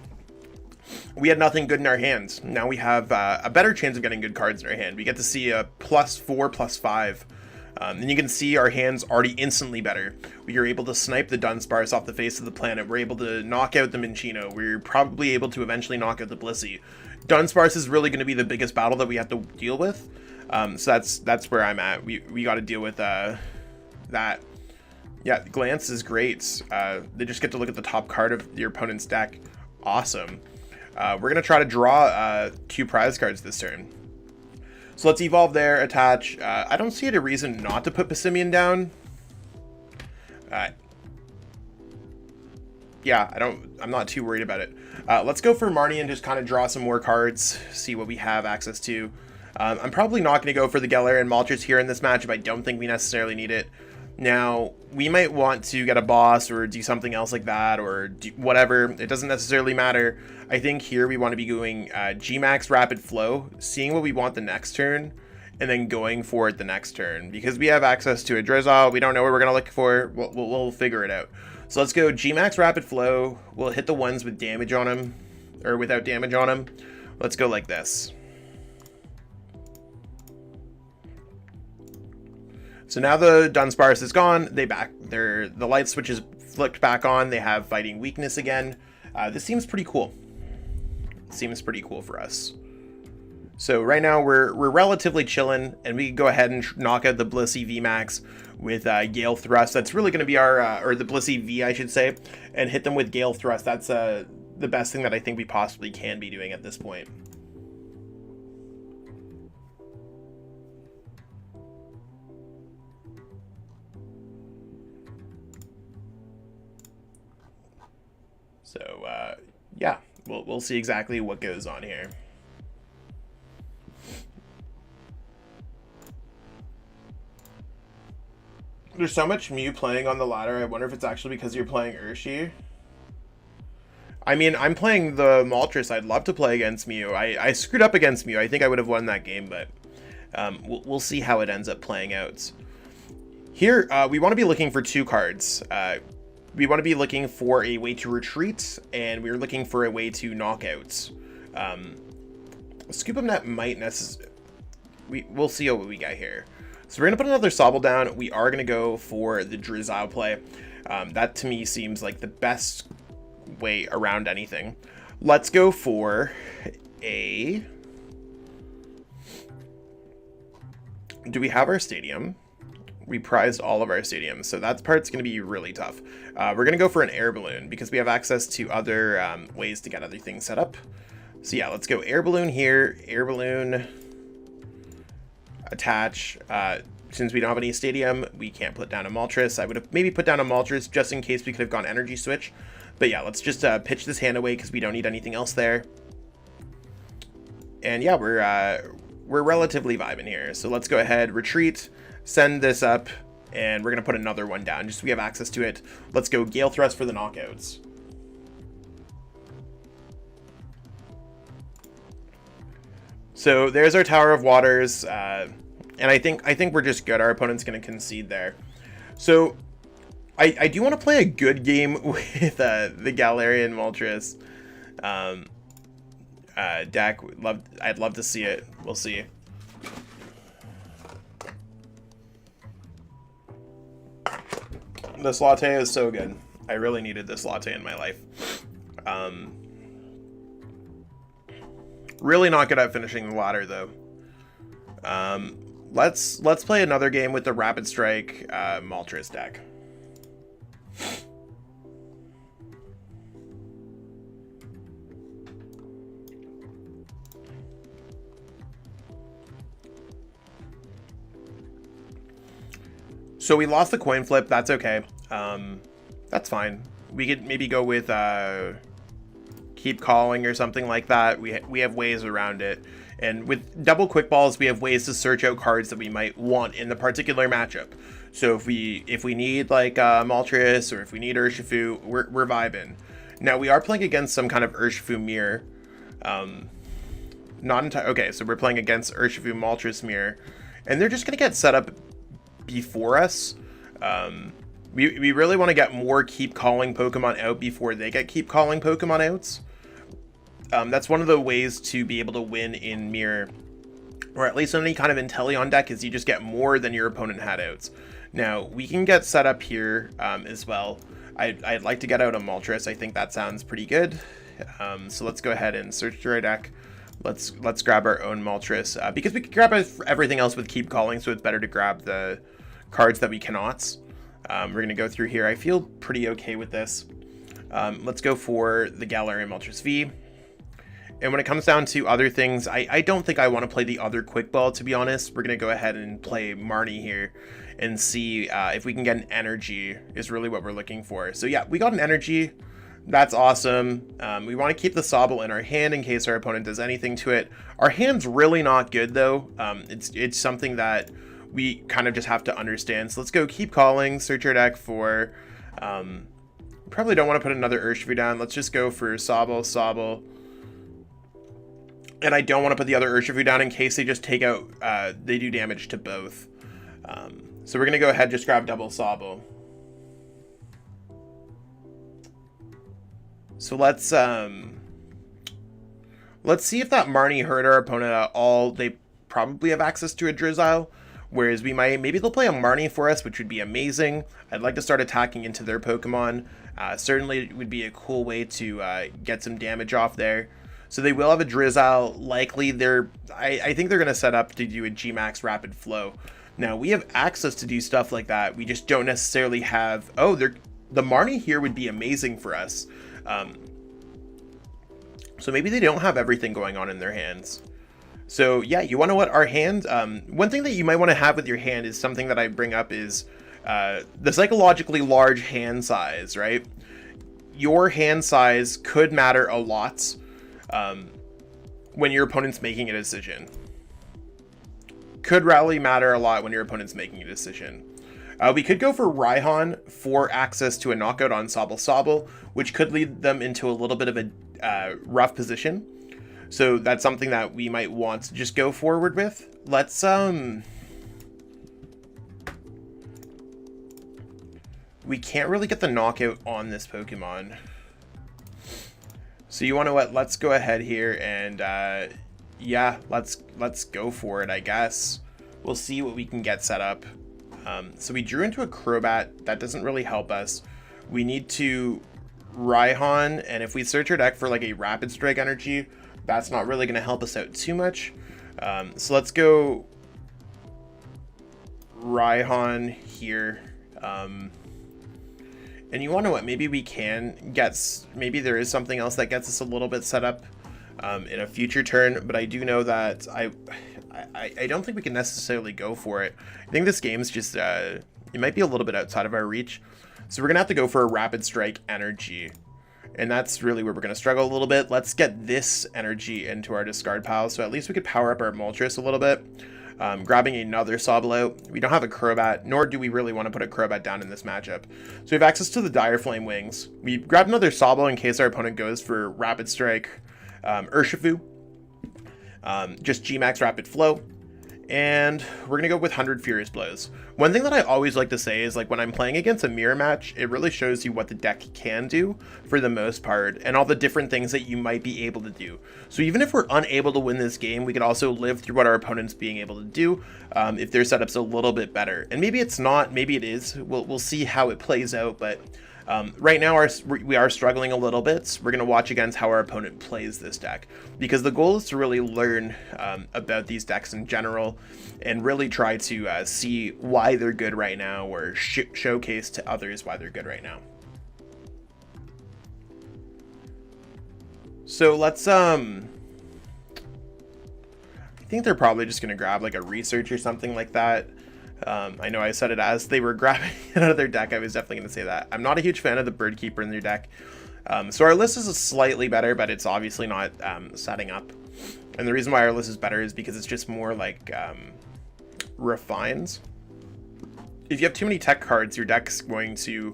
We had nothing good in our hands. Now we have a better chance of getting good cards in our hand. We get to see a +4, +5. And you can see our hands already instantly better. We are able to snipe the Dunsparce off the face of the planet. We're able to knock out the Minccino. We're probably able to eventually knock out the Blissey. Dunsparce is really going to be the biggest battle that we have to deal with. So that's where I'm at. We got to deal with that. Yeah, Glance is great. They just get to look at the top card of your opponent's deck. Awesome. We're going to try to draw 2 prize cards this turn. So let's evolve there, attach. I don't see any reason not to put Passimian down. Yeah, I'm not too worried about it. Let's go for Marnie and just kind of draw some more cards, see what we have access to. I'm probably not going to go for the Galarian Moltres here in this matchup. I don't think we necessarily need it. Now, we might want to get a boss or do something else like that or do whatever. It doesn't necessarily matter. I think here we want to be going G-Max Rapid Flow, seeing what we want the next turn, and then going for it the next turn. Because we have access to a Drizzle, we don't know what we're going to look for, we'll figure it out. So let's go G-Max Rapid Flow. We'll hit the ones with damage on them, or without damage on them. Let's go like this. So now the Dunsparce is gone. The light switch is flicked back on. They have fighting weakness again. This seems pretty cool. Seems pretty cool for us. So right now we're relatively chilling, and we can go ahead and knock out the Blissey VMAX with Gale Thrust. That's really going to be our, or the Blissey V, I should say, and hit them with Gale Thrust. That's the best thing that I think we possibly can be doing at this point. So, yeah, we'll see exactly what goes on here. There's so much Mew playing on the ladder. I wonder if it's actually because you're playing Urshi. I mean, I'm playing the Moltres. I'd love to play against Mew. I screwed up against Mew. I think I would have won that game, but we'll see how it ends up playing out. Here, we want to be looking for 2 cards. We want to be looking for a way to retreat, and we're looking for a way to knock out. Scoop 'em Net might necessarily... We'll see what we got here. So we're going to put another Sobble down. We are going to go for the Drizzile play. That to me seems like the best way around anything. Let's go for a... Do we have our stadium? We prized all of our stadiums, so that part's going to be really tough. We're going to go for an air balloon because we have access to other ways to get other things set up. So yeah, let's go air balloon here, air balloon, attach. Since we don't have any stadium, we can't put down a Moltres. I would have maybe put down a Moltres just in case we could have gone energy switch. But yeah, let's just pitch this hand away because we don't need anything else there. And yeah, we're relatively vibing here. So let's go ahead, retreat, send this up, and we're going to put another one down just so we have access to it. Let's go Gale Thrust for the knockouts. So there's our Tower of Waters, and I think we're just good. Our opponent's going to concede there. So I do want to play a good game with the Galarian Moltres deck. I'd love to see it. We'll see. This latte is so good. I really needed this latte in my life. Really not good at finishing the ladder though. Let's play another game with the Rapid Strike Moltres deck. So we lost the coin flip. That's okay. That's fine. We could maybe go with keep calling or something like that. We have ways around it. And with double quick balls, we have ways to search out cards that we might want in the particular matchup. So if we need like Moltres, or if we need Urshifu, we're vibing. Now we are playing against some kind of Urshifu mirror. Not entirely. Okay, so we're playing against Urshifu Moltres mirror, and they're just gonna get set up before us. We really want to get more keep calling Pokemon out before they get keep calling Pokemon outs. That's one of the ways to be able to win in mirror, or at least on any kind of Inteleon deck, is you just get more than your opponent had outs. Now we can get set up here as well. I'd like to get out a Moltres. I think that sounds pretty good. So let's go ahead and search through our deck. Let's grab our own Moltres, because we can grab everything else with keep calling, so it's better to grab the cards that we cannot. We're gonna go through here. I feel pretty okay with this. Let's go for the Galarian Moltres V. And when it comes down to other things, I don't think I want to play the other quick ball, to be honest. We're gonna go ahead and play Marnie here and see if we can get an energy, is really what we're looking for. So yeah, we got an energy. That's awesome. We want to keep the Sobble in our hand in case our opponent does anything to it. Our hand's really not good though. It's something that we kind of just have to understand. So let's go keep calling, search our deck for, probably don't want to put another Urshifu down. Let's just go for Sobble. And I don't want to put the other Urshifu down in case they just take out, they do damage to both. So we're going to go ahead and just grab double Sobble. So let's see if that Marnie hurt our opponent at all. They probably have access to a Drizzile, whereas maybe they'll play a Marnie for us, which would be amazing. I'd like to start attacking into their Pokemon. Certainly it would be a cool way to get some damage off there. So they will have a Drizzile. Likely I think they're going to set up to do a G-Max Rapid Flow. Now we have access to do stuff like that. We just don't necessarily have, the Marnie here would be amazing for us. So maybe they don't have everything going on in their hands. So yeah, you want to know what our hand, one thing that you might want to have with your hand is something that I bring up is the psychologically large hand size, right? Your hand size could matter a lot when your opponent's making a decision. Could really matter a lot when your opponent's making a decision. We could go for Raihan for access to a knockout on Sobble, which could lead them into a little bit of a rough position. So that's something that we might want to just go forward with. Let's we can't really get the knockout on this Pokemon. So you want to what? Let's go ahead here and yeah, let's go for it, I guess. We'll see what we can get set up. So we drew into a Crobat. That doesn't really help us. We need to Raihan, and if we search our deck for like a Rapid Strike energy, that's not really going to help us out too much. So let's go Raihan here. And you want to know what? Maybe we can get, maybe there is something else that gets us a little bit set up in a future turn, but I do know that I don't think we can necessarily go for it. I think this game's just, it might be a little bit outside of our reach. So we're going to have to go for a Rapid Strike energy. And that's really where we're going to struggle a little bit. Let's get this energy into our discard pile. So at least we could power up our Moltres a little bit. Grabbing another Sobble out. We don't have a Crobat, nor do we really want to put a Crobat down in this matchup. So we have access to the Dire Flame Wings. We grab another Sobble in case our opponent goes for Rapid Strike Urshifu. Just G-Max Rapid Flow. And we're going to go with 100 Furious Blows. One thing that I always like to say is, like, when I'm playing against a mirror match, it really shows you what the deck can do for the most part, and all the different things that you might be able to do. So even if we're unable to win this game, we could also live through what our opponent's being able to do if their setup's a little bit better. And maybe it's not, maybe it is. We'll see how it plays out, but Right now, we are struggling a little bit. We're going to watch against how our opponent plays this deck, because the goal is to really learn about these decks in general and really try to see why they're good right now, or showcase to others why they're good right now. So let's, I think they're probably just going to grab like a research or something like that. I know I said it as they were grabbing it out of their deck. I was definitely going to say that. I'm not a huge fan of the Bird Keeper in their deck. So our list is slightly better, but it's obviously not setting up. And the reason why our list is better is because it's just more like refined. If you have too many tech cards, your deck's going to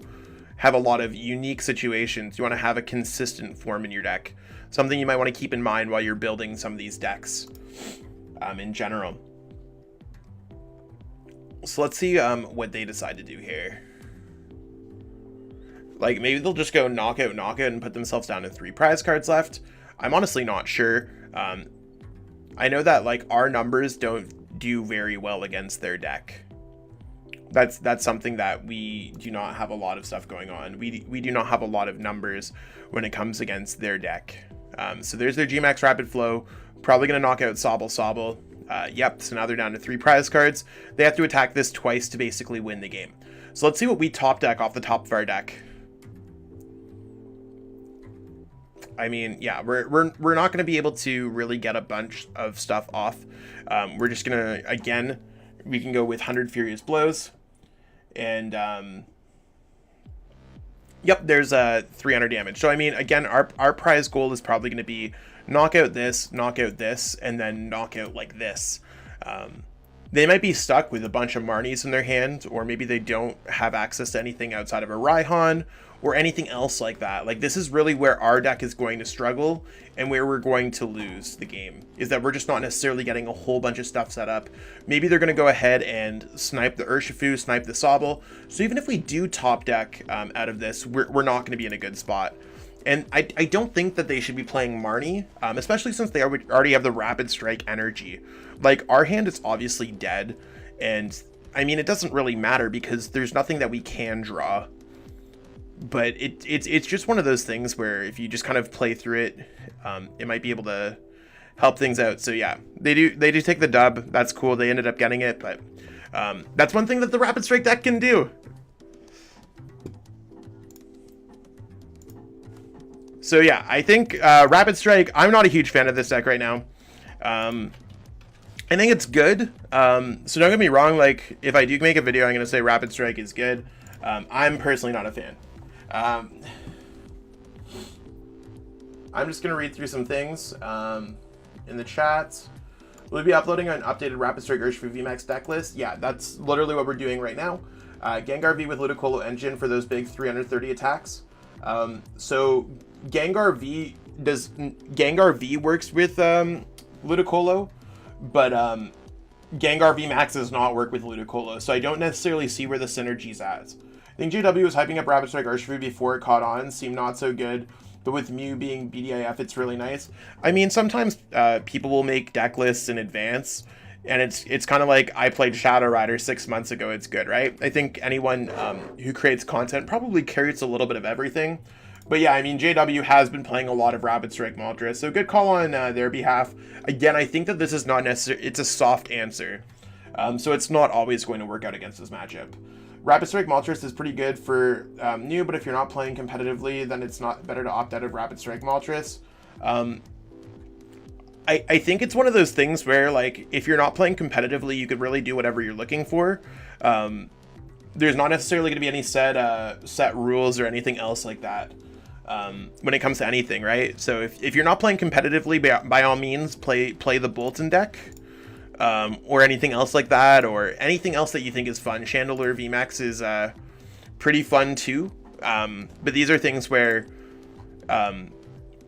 have a lot of unique situations. You want to have a consistent form in your deck. Something you might want to keep in mind while you're building some of these decks in general. So let's see what they decide to do here. Like, maybe they'll just go knockout, and put themselves down to 3 prize cards left. I'm honestly not sure. I know that like our numbers don't do very well against their deck. That's something that we do not have a lot of stuff going on. We do not have a lot of numbers when it comes against their deck. So there's their Gmax Rapid Flow. Probably going to knock out Sobble. Yep, so now they're down to 3 prize cards. They have to attack this twice to basically win the game. So let's see what we top deck off the top of our deck. I mean, yeah, we're not going to be able to really get a bunch of stuff off. We're just going to, again, we can go with 100 Furious Blows. And, yep, there's 300 damage. So, I mean, again, our prize goal is probably going to be knock out this, and then knock out like this. They might be stuck with a bunch of Marnies in their hand, or maybe they don't have access to anything outside of a Raihan or anything else like that. Like, this is really where our deck is going to struggle and where we're going to lose the game, is that we're just not necessarily getting a whole bunch of stuff set up. Maybe they're going to go ahead and snipe the Urshifu, snipe the Sobble. So even if we do top deck out of this, we're not going to be in a good spot. And I don't think that they should be playing Marnie, especially since they already have the Rapid Strike energy. Like, our hand is obviously dead, and I mean, it doesn't really matter because there's nothing that we can draw. But it's just one of those things where if you just kind of play through it, it might be able to help things out. So yeah, they do take the dub. That's cool. They ended up getting it, but that's one thing that the Rapid Strike deck can do. So yeah, I think Rapid Strike, I'm not a huge fan of this deck right now. I think it's good. So don't get me wrong, like, if I do make a video, I'm going to say Rapid Strike is good. I'm personally not a fan. I'm just going to read through some things in the chat. We'll be uploading an updated Rapid Strike Urshifu VMAX deck list. Yeah, that's literally what we're doing right now. Gengar V with Ludicolo Engine for those big 330 attacks. So Gengar V works with Ludicolo, but Gengar V Max does not work with Ludicolo, so I don't necessarily see where the synergy's at. I think JW was hyping up Rapid Strike Urshifu before it caught on, seemed not so good, but with Mew being BDIF, it's really nice. I mean, sometimes people will make deck lists in advance, and it's kind of like I played Shadow Rider 6 months ago, it's good, right? I think anyone who creates content probably carries a little bit of everything. But yeah, I mean, JW has been playing a lot of Rapid Strike Moltres, so good call on their behalf. Again, I think that this is not necessary, it's a soft answer. So it's not always going to work out against this matchup. Rapid Strike Moltres is pretty good for new, but if you're not playing competitively, then it's not better to opt out of Rapid Strike Moltres. I think it's one of those things where, like, if you're not playing competitively, you could really do whatever you're looking for. There's not necessarily going to be any set rules or anything else like that when it comes to anything, right? So if you're not playing competitively, by all means, play the Bolton deck. Or anything else like that, or anything else that you think is fun. Chandelier VMAX is pretty fun too. But these are things where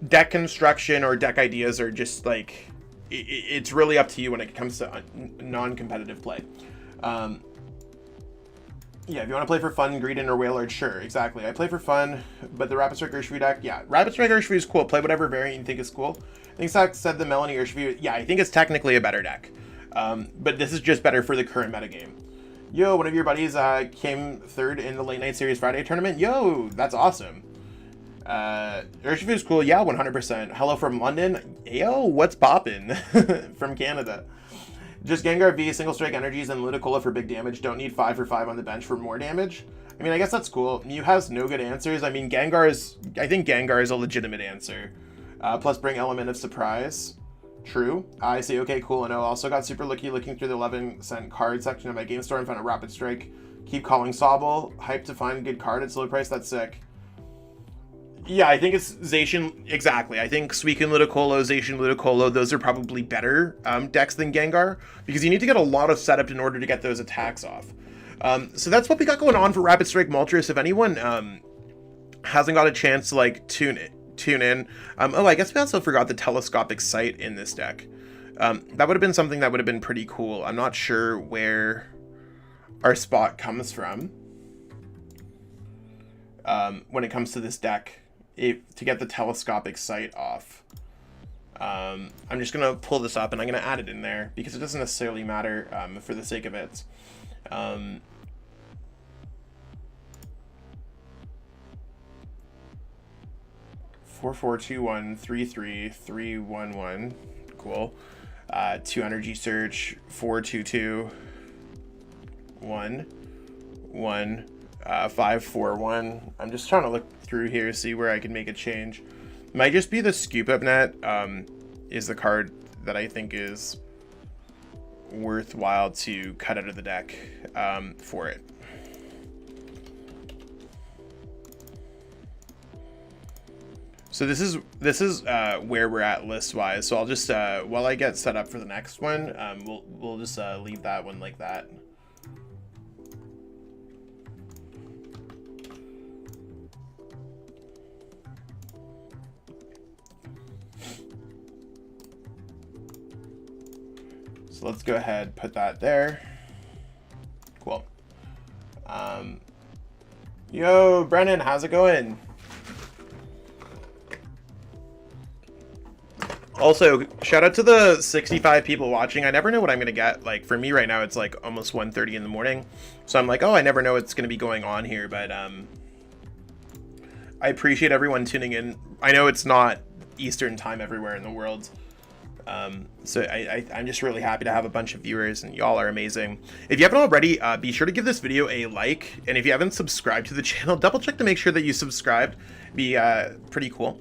deck construction or deck ideas are just like, it's really up to you when it comes to non-competitive play. Yeah, if you want to play for fun, Greedent or Wailord, sure, exactly. I play for fun, but the Rapid Strike Urshifu deck, yeah. Rapid Strike Urshifu is cool. Play whatever variant you think is cool. I think Zach said the Melanie Urshifu, yeah, I think it's technically a better deck. But this is just better for the current metagame. Yo, one of your buddies came third in the Late Night Series Friday tournament. Yo, that's awesome. Urshifu's cool. Yeah, 100%. Hello from London. Yo, what's poppin'? From Canada. Just Gengar V, single strike energies, and Ludicolo for big damage. Don't need 5 for 5 on the bench for more damage. I mean, I guess that's cool. Mew has no good answers. I mean, I think Gengar is a legitimate answer. Plus bring element of surprise. True. I say, okay, cool. And I also got super lucky looking through the 11-cent card section of my game store and found a Rapid Strike. Keep calling Sobble. Hype to find a good card at slow price. That's sick. Yeah, I think it's Zacian. Exactly. I think Suicune Ludicolo, Zacian Ludicolo, those are probably better decks than Gengar, because you need to get a lot of setup in order to get those attacks off. So that's what we got going on for Rapid Strike Moltres. If anyone hasn't got a chance to like tune in. Oh, I guess we also forgot the telescopic sight in this deck. That would have been something that would have been pretty cool. I'm not sure where our spot comes from when it comes to this deck to get the telescopic sight off. I'm just going to pull this up and I'm going to add it in there because it doesn't necessarily matter for the sake of it. 4421333111. Cool. 2 energy search. 4221 541. I'm just trying to look through here, see where I can make a change. Might just be the Scoop Up Net is the card that I think is worthwhile to cut out of the deck for it. So this is where we're at list wise. So I'll just while I get set up for the next one, we'll just leave that one like that. So let's go ahead, put that there. Cool. Yo, Brennan, how's it going? Also, shout out to the 65 people watching. I never know what I'm going to get. Like, for me right now, it's like almost 1:30 in the morning. So I'm like, oh, I never know what's going to be going on here. But I appreciate everyone tuning in. I know it's not Eastern time everywhere in the world. So I'm just really happy to have a bunch of viewers, and y'all are amazing. If you haven't already, be sure to give this video a like. And if you haven't subscribed to the channel, double check to make sure that you subscribed. Be pretty cool.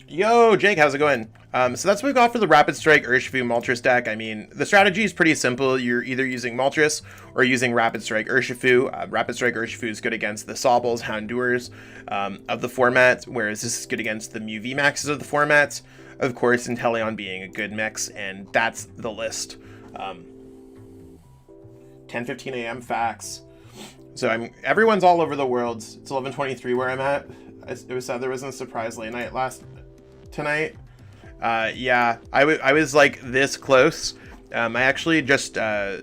Yo, Jake, how's it going? So that's what we got for the Rapid Strike Urshifu Moltres deck. I mean, the strategy is pretty simple. You're either using Moltres or using Rapid Strike Urshifu. Rapid Strike Urshifu is good against the Sobbles, Houndours of the format, whereas this is good against the Mew VMAXs of the format. Of course, Inteleon being a good mix, and that's the list. 10:15 a.m. facts. So everyone's all over the world. It's 11:23 where I'm at. It was said there wasn't a surprise late night tonight. Yeah, I was like this close. I actually just so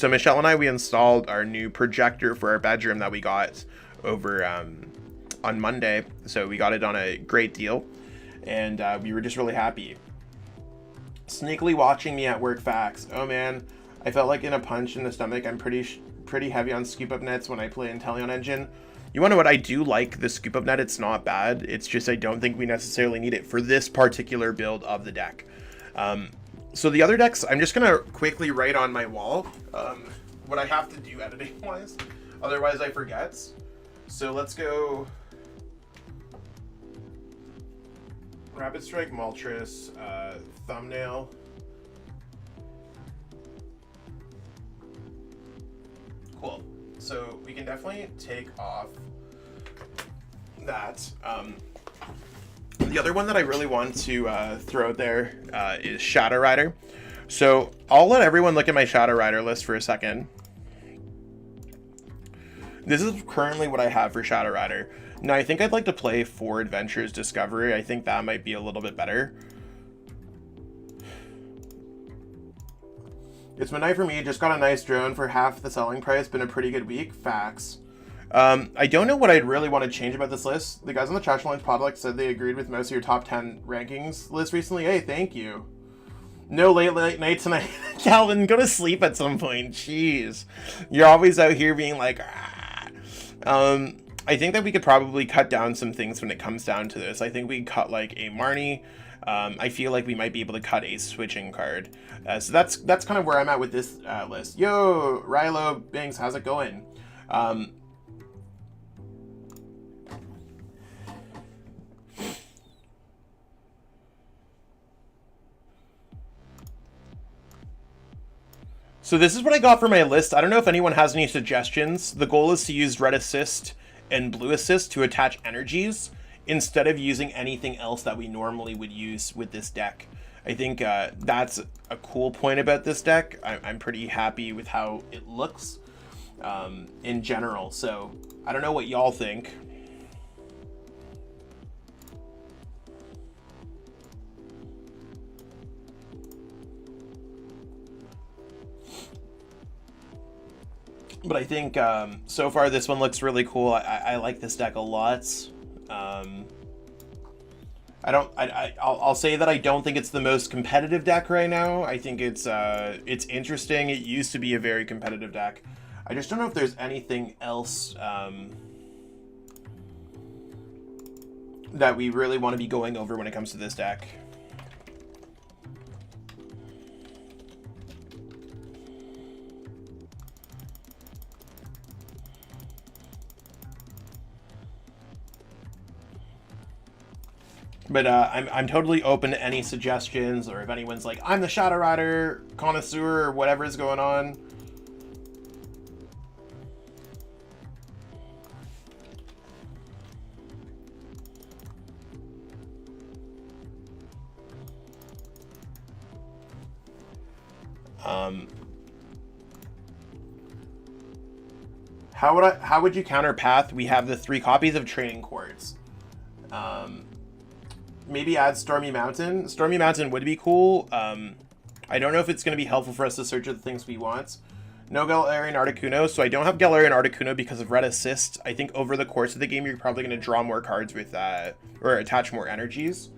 Michelle and I, we installed our new projector for our bedroom that we got over on Monday. So we got it on a great deal, and we were just really happy. Sneakily watching me at work facts. Oh man, I felt like in a punch in the stomach. I'm pretty heavy on Scoop Up Nets when I play Inteleon Engine. You want to know what? I do like the Scoop Up Net. It's not bad. It's just I don't think we necessarily need it for this particular build of the deck. So the other decks, I'm just going to quickly write on my wall what I have to do editing-wise. Otherwise, I forget. So let's go Rapid Strike Moltres, thumbnail. Cool. So we can definitely take off that. The other one that I really want to throw out there is Shadow Rider. So I'll let everyone look at my Shadow Rider list for a second. This is currently what I have for Shadow Rider. Now I think I'd like to play 4 Adventures Discovery. I think that might be a little bit better. It's midnight for me. Just got a nice drone for half the selling price. Been a pretty good week. Facts. I don't know what I'd really want to change about this list. The guys on the Trash Lunch Podluck said they agreed with most of your top 10 rankings list recently. Hey, thank you. No late night tonight. Calvin, go to sleep at some point. Jeez. You're always out here being like, ah. I think that we could probably cut down some things when it comes down to this. I think we cut like a Marnie. I feel like we might be able to cut a switching card. So that's kind of where I'm at with this list. Yo, Rilo Banks, how's it going? So this is what I got for my list. I don't know if anyone has any suggestions. The goal is to use red assist and blue assist to attach energies instead of using anything else that we normally would use with this deck. I think that's a cool point about this deck. I'm pretty happy with how it looks in general. So I don't know what y'all think. But I think so far this one looks really cool. I like this deck a lot. I'll say that I don't think it's the most competitive deck right now. I think it's interesting. It used to be a very competitive deck. I just don't know if there's anything else that we really want to be going over when it comes to this deck. But I'm totally open to any suggestions, or if anyone's like, I'm the Shadow Rider connoisseur, or whatever's going on. How would you counter Path? We have the 3 copies of Training Quartz. Maybe add Stormy Mountain. Stormy Mountain would be cool. I don't know if it's going to be helpful for us to search for the things we want. No Galarian Articuno, so I don't have Galarian Articuno because of Red Assist. I think over the course of the game, you're probably going to draw more cards with that, or attach more energies.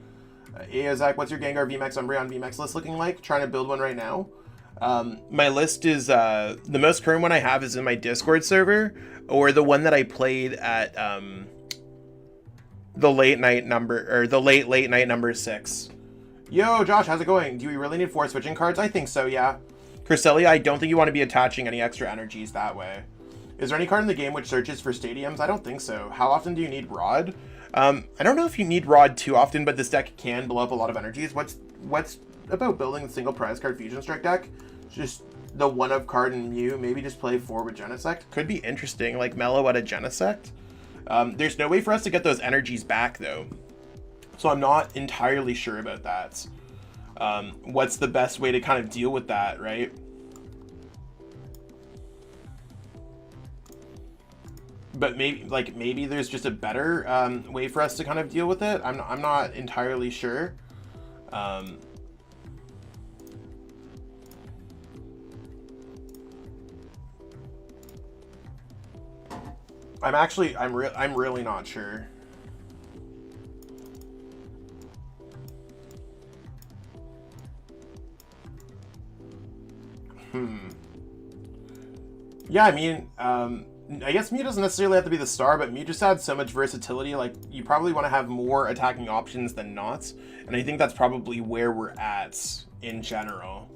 Zach, what's your Gengar VMAX Umbreon VMAX list looking like? Trying to build one right now. My list is, the most current one I have is in my Discord server, or the one that I played at, the late night number 6. Yo, Josh, how's it going? Do we really need 4 switching cards? I think so, yeah. Cresselia, I don't think you want to be attaching any extra energies that way. Is there any card in the game which searches for stadiums? I don't think so. How often do you need Rod? I don't know if you need Rod too often, but this deck can blow up a lot of energies. What's about building a single prize card Fusion Strike deck? Just the 1-of card and Mew, maybe just play 4 with Genesect? Could be interesting, like Mellow at a Genesect. There's no way for us to get those energies back, though. So I'm not entirely sure about that. What's the best way to kind of deal with that, right? But maybe there's just a better way for us to kind of deal with it. I'm not entirely sure. I'm really not sure. Yeah, I mean, I guess Mew doesn't necessarily have to be the star, but Mew just adds so much versatility. Like, you probably want to have more attacking options than not, and I think that's probably where we're at in general.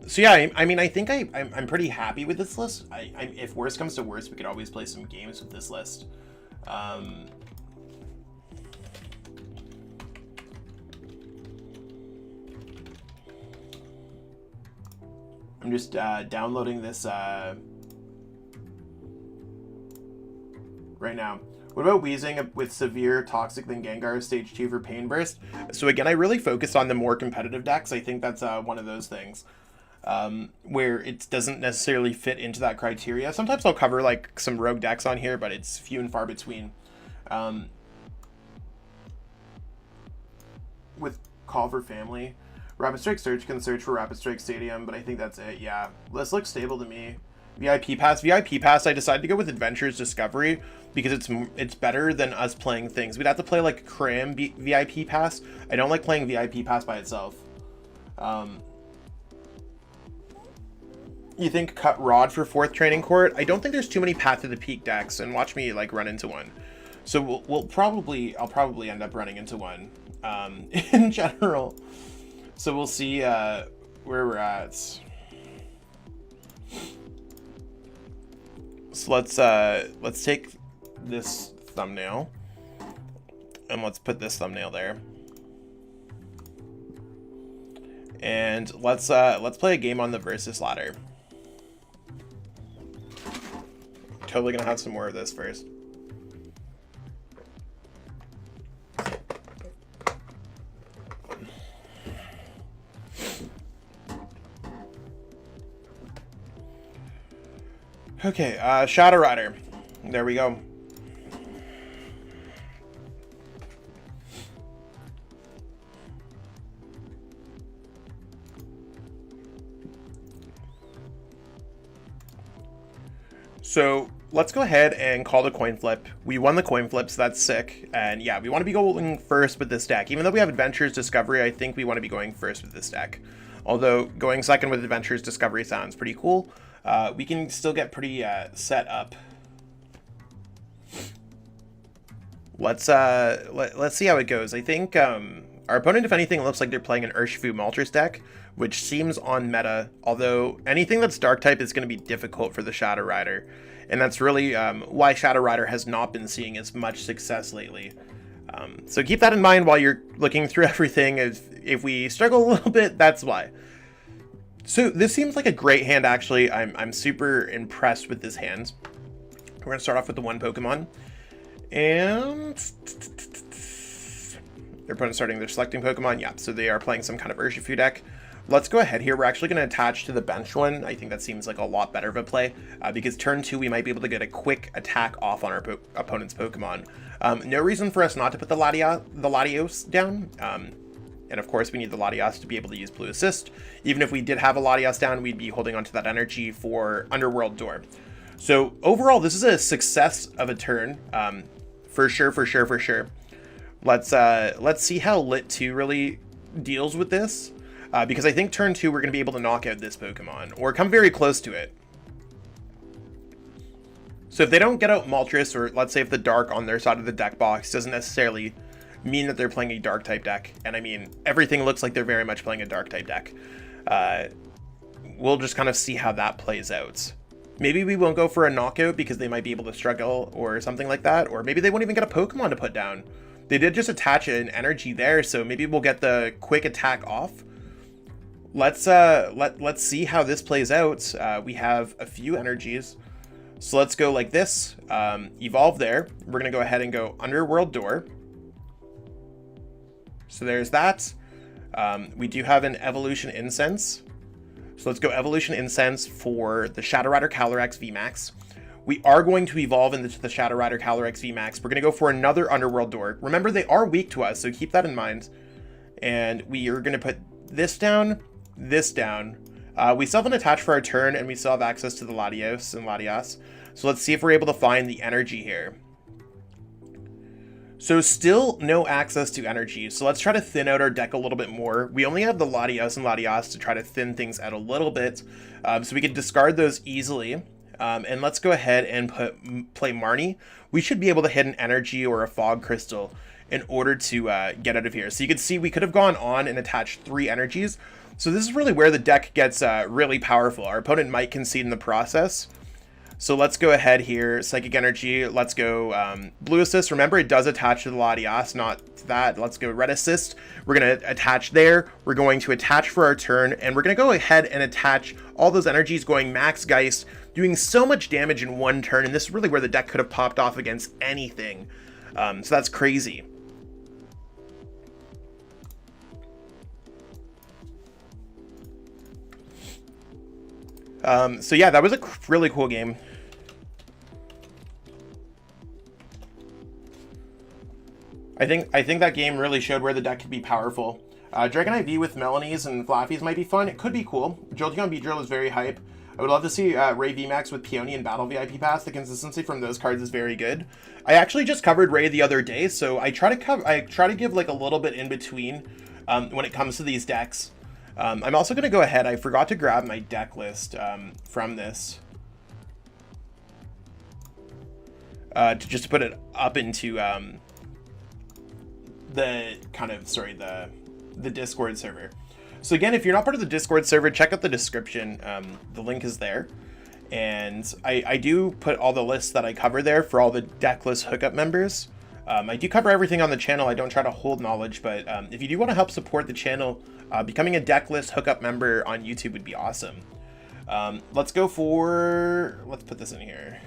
So yeah, I mean, I think I'm pretty happy with this list. If worst comes to worst, we could always play some games with this list. I'm just downloading this right now. What about Wheezing with Severe, Toxic, then Gengar, Stage 2 for Pain Burst? So again, I really focused on the more competitive decks. I think that's one of those things where it doesn't necessarily fit into that criteria. Sometimes I'll cover like some rogue decks on here, but it's few and far between. With Call for Family. Rapid Strike Search can search for Rapid Strike Stadium, but I think that's it. Yeah, this looks stable to me. VIP Pass. I decided to go with Adventures Discovery because it's better than us playing things. We'd have to play like Cram VIP Pass. I don't like playing VIP Pass by itself. You think cut Rod for 4th Training Court? I don't think there's too many Path to the Peak decks, and watch me like run into one. So I'll probably end up running into one in general. So we'll see where we're at. So let's take this thumbnail and let's put this thumbnail there. And let's play a game on the versus ladder. Totally gonna have some more of this first. Okay, Shadow Rider. There we go. So let's go ahead and call the coin flip. We won the coin flip, so that's sick. And yeah, we want to be going first with this deck. Even though we have Adventures Discovery, I think we want to be going first with this deck. Although going second with Adventures Discovery sounds pretty cool. We can still get pretty set up. Let's see how it goes. I think our opponent, if anything, looks like they're playing an Urshifu Moltres deck, which seems on meta. Although anything that's Dark type is going to be difficult for the Shadow Rider, and that's really why Shadow Rider has not been seeing as much success lately. So keep that in mind while you're looking through everything. If we struggle a little bit, that's why. So this seems like a great hand, actually. I'm super impressed with this hand. We're going to start off with the one Pokemon. And their opponent's starting their selecting Pokemon. Yeah, so they are playing some kind of Urshifu deck. Let's go ahead here. We're actually going to attach to the bench one. I think that seems like a lot better of a play because turn 2, we might be able to get a quick attack off on our opponent's Pokemon. No reason for us not to put the Latios down. And of course, we need the Latios to be able to use Blue Assist. Even if we did have a Latios down, we'd be holding onto that energy for Underworld Door. So overall, this is a success of a turn. For sure. Let's see how Lit 2 really deals with this. Because I think turn 2, we're going to be able to knock out this Pokemon, or come very close to it. So if they don't get out Moltres, or let's say if the Dark on their side of the deck box doesn't necessarily mean that they're playing a Dark type deck, and I mean, everything looks like they're very much playing a Dark type deck. We'll just kind of see how that plays out. Maybe we won't go for a knockout because they might be able to struggle or something like that, or maybe they won't even get a Pokemon to put down. They did just attach an energy there, so maybe we'll get the quick attack off. Let's see how this plays out. We have a few energies, so let's go like this. Evolve there. We're gonna go ahead and go Underworld Door. So there's that. We do have an Evolution Incense. So let's go Evolution Incense for the Shadow Rider Calyrex VMAX. We are going to evolve into the Shadow Rider Calyrex VMAX. We're going to go for another Underworld Door. Remember, they are weak to us, so keep that in mind. And we are going to put this down, this down. We still have an attach for our turn, and we still have access to the Latios and Latias. So let's see if we're able to find the energy here. So still no access to energy, so let's try to thin out our deck a little bit more. We only have the Latios and Latias to try to thin things out a little bit, so we can discard those easily. And let's go ahead and play Marnie. We should be able to hit an energy or a Fog Crystal in order to get out of here. So you can see we could have gone on and attached 3 energies. So this is really where the deck gets really powerful. Our opponent might concede in the process. So let's go ahead here, Psychic Energy, let's go Blue Assist. Remember, it does attach to the Latias, not that. Let's go Red Assist. We're going to attach there. We're going to attach for our turn, and we're going to go ahead and attach all those energies going Max Geist, doing so much damage in one turn, and this is really where the deck could have popped off against anything. So that's crazy. So yeah, that was a really cool game. I think that game really showed where the deck could be powerful. Dragonite V with Melanies and Flaffies might be fun. It could be cool. Jolteon Beedrill is very hype. I would love to see Ray VMAX with Peony and Battle VIP Pass. The consistency from those cards is very good. I actually just covered Ray the other day, so I try to give like a little bit in between when it comes to these decks. I'm also going to go ahead. I forgot to grab my deck list from this. Just to put it up into the Discord server. So again, if you're not part of the Discord server, check out the description. The link is there. And I do put all the lists that I cover there for all the deck list hookup members. I do cover everything on the channel. I don't try to hold knowledge, but if you do want to help support the channel, becoming a deck list hookup member on YouTube would be awesome. Let's put this in here.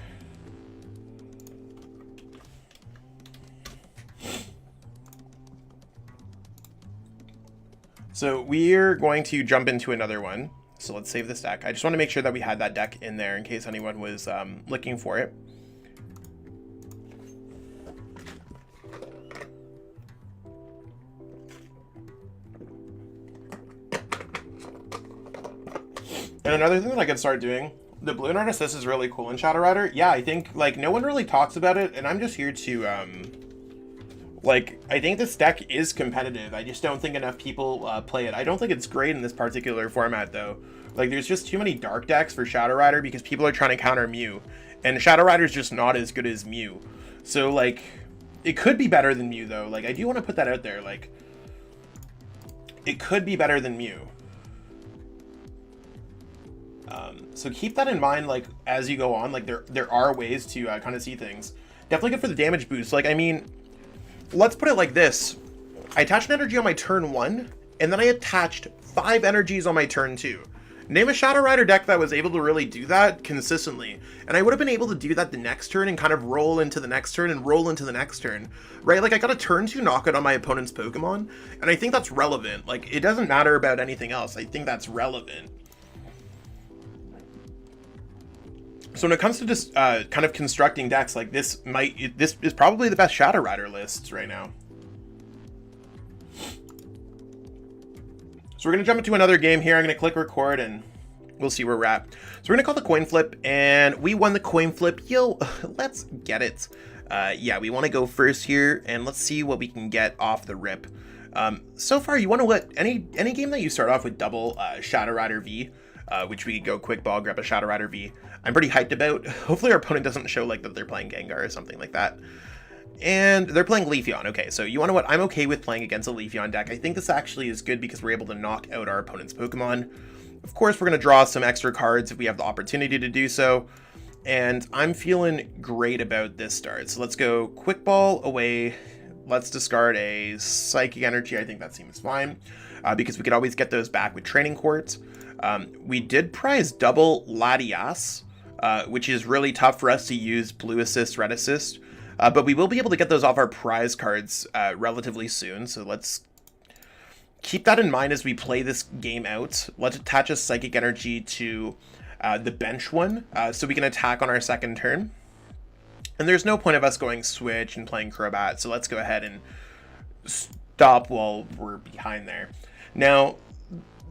So we're going to jump into another one. So let's save this deck. I just want to make sure that we had that deck in there in case anyone was looking for it. And another thing that I could start doing, the Blue Narcissus is really cool in Shadow Rider. Yeah, I think like no one really talks about it, and I'm just here to I think this deck is competitive. I just don't think enough people play it. I don't think it's great in this particular format, though. Like, there's just too many dark decks for Shadow Rider because people are trying to counter Mew. And Shadow Rider's just not as good as Mew. So, like, it could be better than Mew, though. Like, I do want to put that out there. Like, it could be better than Mew. So keep that in mind, like, as you go on. Like, there are ways to kind of see things. Definitely good for the damage boost. Like, I mean... Let's put it like this. I attached an energy on my turn 1, and then I attached 5 energies on my turn 2. Name a Shadow Rider deck that was able to really do that consistently. And I would have been able to do that the next turn and kind of roll into the next turn and roll into the next turn. Right? Like, I got a turn 2 knockout on my opponent's Pokemon, and I think that's relevant. Like, it doesn't matter about anything else. I think that's relevant. So when it comes to just kind of constructing decks, like this is probably the best Shadow Rider lists right now. So we're going to jump into another game here. I'm going to click record and we'll see where we're at. So we're going to call the coin flip, and we won the coin flip. Yo, let's get it. Yeah, we want to go first here, and let's see what we can get off the rip. So far, you want to let any game that you start off with double Shadow Rider V, which we could go quick ball, grab a Shadow Rider V. I'm pretty hyped about. Hopefully our opponent doesn't show like that they're playing Gengar or something like that. And they're playing Leafeon. Okay, so you want to know what? I'm okay with playing against a Leafeon deck. I think this actually is good because we're able to knock out our opponent's Pokemon. Of course, we're going to draw some extra cards if we have the opportunity to do so. And I'm feeling great about this start. So let's go quick ball away. Let's discard a Psychic Energy. I think that seems fine because we could always get those back with Training Court. We did prize double Latias, which is really tough for us to use Blue Assist, Red Assist. But we will be able to get those off our prize cards relatively soon. So let's keep that in mind as we play this game out. Let's attach a Psychic Energy to the bench one so we can attack on our second turn. And there's no point of us going Switch and playing Crobat. So let's go ahead and stop while we're behind there. Now,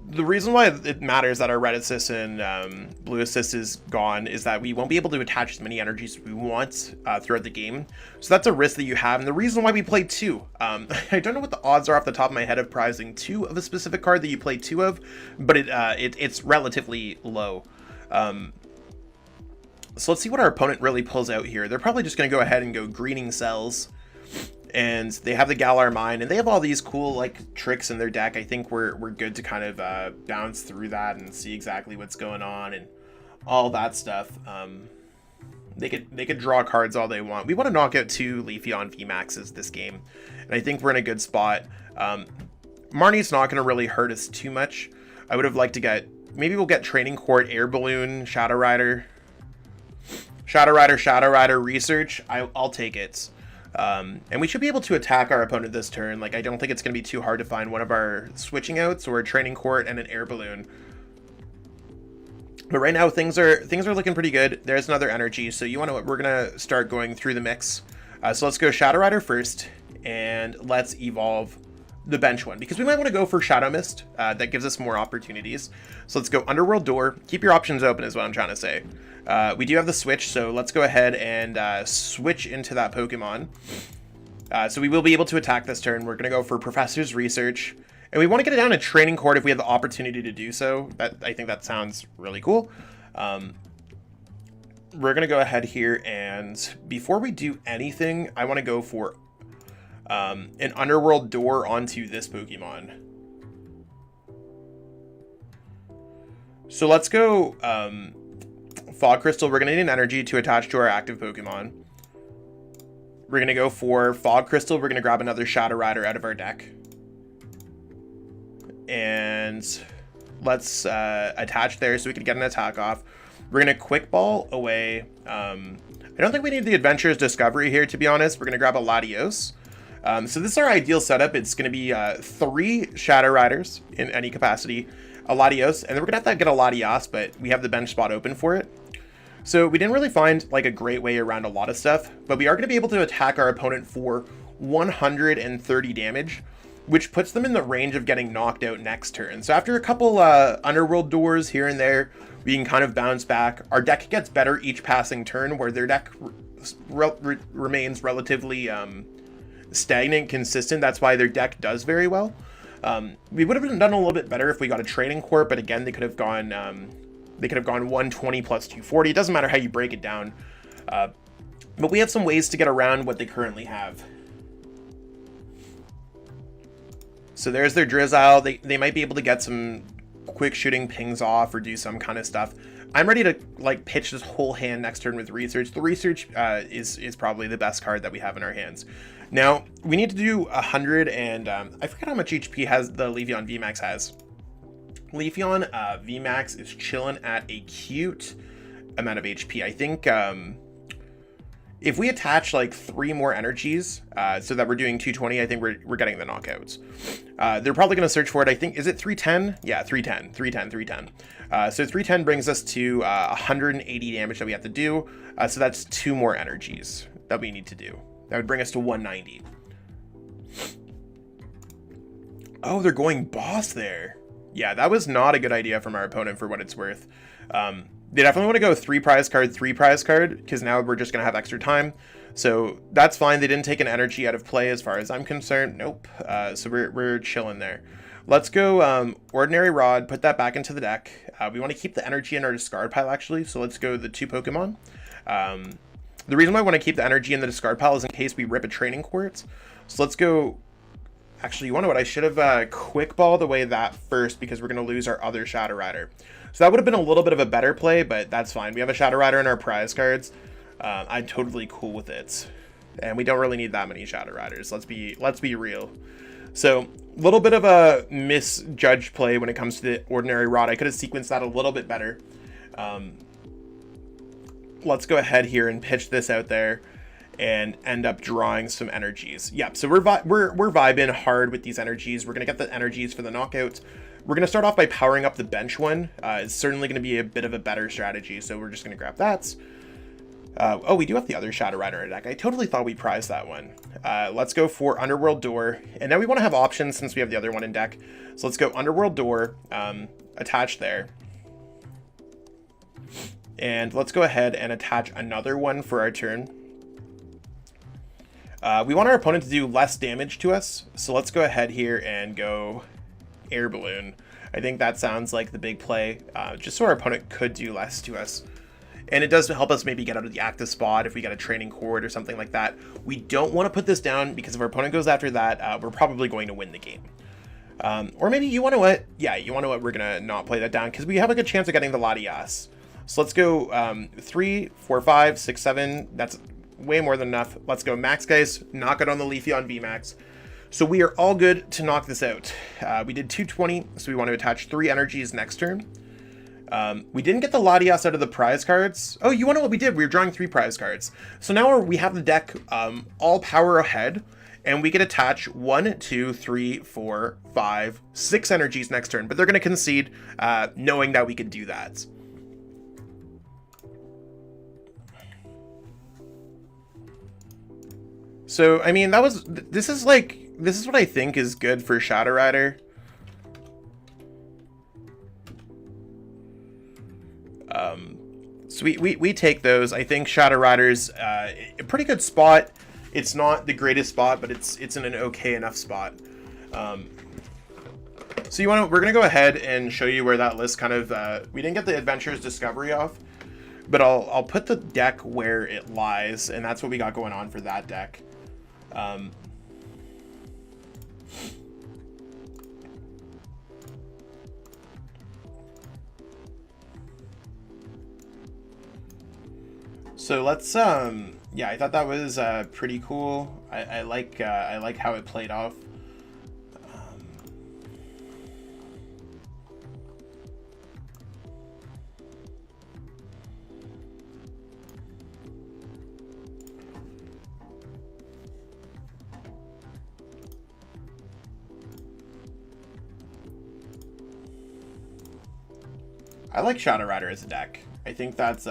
the reason why it matters that our Red Assist and Blue Assist is gone is that we won't be able to attach as many energies as we want throughout the game. So that's a risk that you have. And the reason why we play 2, I don't know what the odds are off the top of my head of prizing 2 of a specific card that you play 2 of, but it's relatively low. So let's see what our opponent really pulls out here. They're probably just going to go ahead and go Greening Cells. And they have the Galar Mine, and they have all these cool like tricks in their deck. I think we're good to kind of bounce through that and see exactly what's going on and all that stuff. They could draw cards all they want. We want to knock out 2 Leafeon VMAXs this game, and I think we're in a good spot. Marnie's not going to really hurt us too much. I would have liked to get, maybe we'll get Training Court, Air Balloon, Shadow Rider, Research. I'll take it. And we should be able to attack our opponent this turn. Like, I don't think it's going to be too hard to find one of our switching outs or a Training Court and an Air Balloon. But right now things are looking pretty good. There's another energy, so you want to, we're going to start going through the mix. So let's go Shadow Rider first, and let's evolve the bench one, because we might want to go for Shadow Mist. That gives us more opportunities. So let's go Underworld Door. Keep your options open is what I'm trying to say. We do have the switch, so let's go ahead and switch into that Pokemon. So we will be able to attack this turn. We're going to go for Professor's Research. And we want to get it down to Training Court if we have the opportunity to do so. I think that sounds really cool. We're going to go ahead here, and before we do anything, I want to go for an Underworld Door onto this Pokemon. So let's go Fog Crystal. We're going to need an energy to attach to our active Pokemon. We're going to go for Fog Crystal. We're going to grab another Shadow Rider out of our deck. And let's attach there so we can get an attack off. We're going to Quick Ball away. I don't think we need the Adventurer's Discovery here, to be honest. We're going to grab a Latios. So this is our ideal setup. It's going to be 3 Shadow Riders in any capacity, a Latios, and then we're going to have to get a Latias, but we have the bench spot open for it. So we didn't really find like a great way around a lot of stuff, but we are going to be able to attack our opponent for 130 damage, which puts them in the range of getting knocked out next turn. So after a couple Underworld Doors here and there, we can kind of bounce back. Our deck gets better each passing turn, where their deck remains relatively stagnant, consistent. That's why their deck does very well. We would have done a little bit better if we got a Training Court, but again, they could have gone 120 plus 240. It doesn't matter how you break it down, but we have some ways to get around what they currently have. So there's their Drizzile. They might be able to get some quick shooting pings off or do some kind of stuff. I'm ready to like pitch this whole hand next turn with Research. The Research is probably the best card that we have in our hands. Now we need to do 100, and I forget how much HP has the Leafeon VMAX has. Leafeon VMAX is chilling at a cute amount of HP. I think if we attach like 3 more energies so that we're doing 220, I think we're getting the knockouts. They're probably going to search for it. I think, is it 310? Yeah, 310. So 310 brings us to 180 damage that we have to do. So that's 2 more energies that we need to do. That would bring us to 190. Oh, they're going boss there. Yeah, that was not a good idea from our opponent for what it's worth. They definitely want to go 3 prize card, because now we're just going to have extra time. So that's fine. They didn't take an energy out of play as far as I'm concerned. Nope. So we're chilling there. Let's go Ordinary Rod, put that back into the deck. We want to keep the energy in our discard pile, actually. So let's go the 2 Pokemon. The reason why I want to keep the energy in the discard pile is in case we rip a Training Court. So let's go... Actually, you want to know what? I should have Quick Balled away that first, because we're going to lose our other Shadow Rider. So that would have been a little bit of a better play, but that's fine. We have a Shadow Rider in our prize cards. I'm totally cool with it. And we don't really need that many Shadow Riders. Let's be real. So a little bit of a misjudged play when it comes to the Ordinary Rod. I could have sequenced that a little bit better. Let's go ahead here and pitch this out there and end up drawing some energies. Yep, so we're vibing hard with these energies. We're going to get the energies for the knockout. We're going to start off by powering up the bench one. It's certainly going to be a bit of a better strategy, so we're just going to grab that. Oh, we do have the other Shadow Rider in our deck. I totally thought we prized that one. Let's go for Underworld Door. And now we want to have options since we have the other one in deck. So let's go Underworld Door, attach there. And let's go ahead and attach another one for our turn. We want our opponent to do less damage to us. So let's go ahead here and go Air Balloon. I think that sounds like the big play, just so our opponent could do less to us. And it does help us maybe get out of the active spot if we get a Training Court or something like that. We don't want to put this down, because if our opponent goes after that, we're probably going to win the game. Or maybe, you want to what? Yeah, you want to what? We're going to not play that down, because we have a good chance of getting the Latias. So let's go 3, 4, 5, 6, 7. That's way more than enough. Let's go max, guys. Knock it on the Leafeon VMAX. So we are all good to knock this out. We did 220, so we want to attach 3 energies next turn. We didn't get the Latias out of the prize cards. Oh, you want to know what we did? We were drawing 3 prize cards. So now we have the deck all power ahead, and we can attach 1, 2, 3, 4, 5, 6 energies next turn. But they're going to concede, knowing that we could do that. So, I mean, this is like this is what I think is good for Shadow Rider. So we take those. I think Shadow Rider's a pretty good spot. It's not the greatest spot, but it's in an okay enough spot. So we're gonna go ahead and show you where that list kind of we didn't get the Adventurers Discovery off, but I'll put the deck where it lies, and that's what we got going on for that deck. So let's yeah, I thought that was pretty cool. I like how it played off. I like Shadow Rider as a deck. I think that's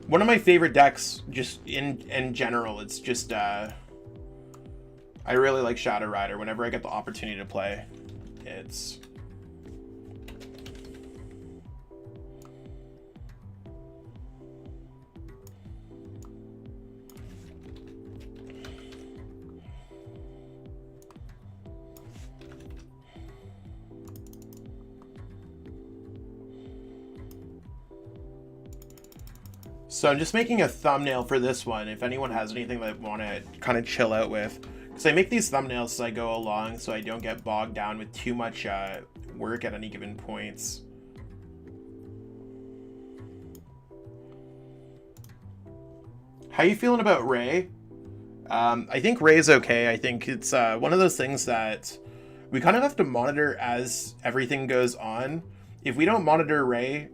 one of my favorite decks, just in general. It's just I really like Shadow Rider whenever I get the opportunity to play. It's so I'm just making a thumbnail for this one. If anyone has anything that want to kind of chill out with, because I make these thumbnails as I go along, so I don't get bogged down with too much work at any given points. How you feeling about Ray? I think Ray's okay. I think it's one of those things that we kind of have to monitor as everything goes on. If we don't monitor Ray,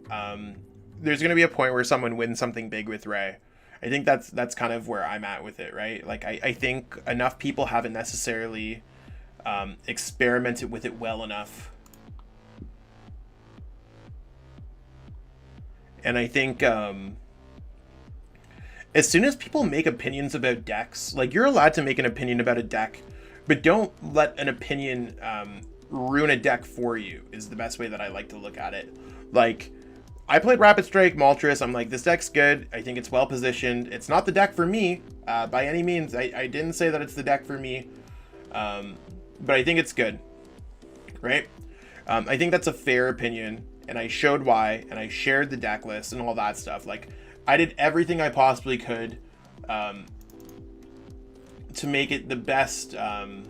there's going to be a point where someone wins something big with Ray. I think that's kind of where I'm at with it, right? Like, I think enough people haven't necessarily experimented with it well enough. And I think as soon as people make opinions about decks, like, you're allowed to make an opinion about a deck, but don't let an opinion ruin a deck for you, is the best way that I like to look at it. Like, I played Rapid Strike Moltres. I'm like, this deck's good. I think it's well positioned. It's not the deck for me by any means. I didn't say that it's the deck for me, but I think it's good, right? I think that's a fair opinion, and I showed why, and I shared the deck list and all that stuff. Like, I did everything I possibly could to make it the best, the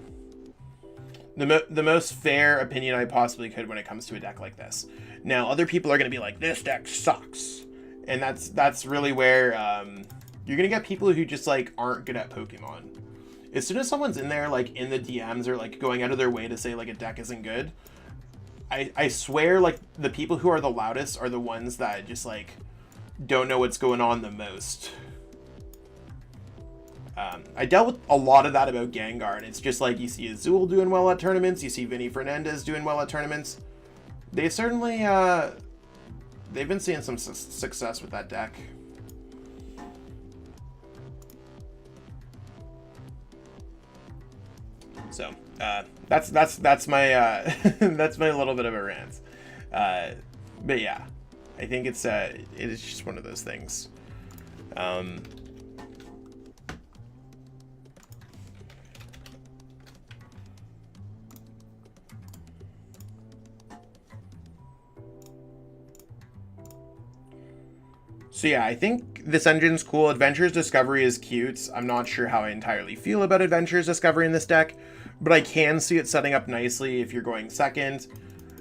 most fair opinion I possibly could when it comes to a deck like this. Now, other people are going to be like, this deck sucks. And that's really where you're going to get people who just, like, aren't good at Pokemon. As soon as someone's in there, like, in the DMs or, like, going out of their way to say, like, a deck isn't good, I swear, like, the people who are the loudest are the ones that just, like, don't know what's going on the most. I dealt with a lot of that about Gengar, and it's just like, you see Azul doing well at tournaments, you see Vinny Fernandez doing well at tournaments. They certainly, they've been seeing some success with that deck. So, that's my, that's my little bit of a rant. But yeah, I think it is just one of those things. So yeah, I think this engine's cool. Adventurers Discovery is cute. I'm not sure how I entirely feel about Adventurers Discovery in this deck, but I can see it setting up nicely if you're going second.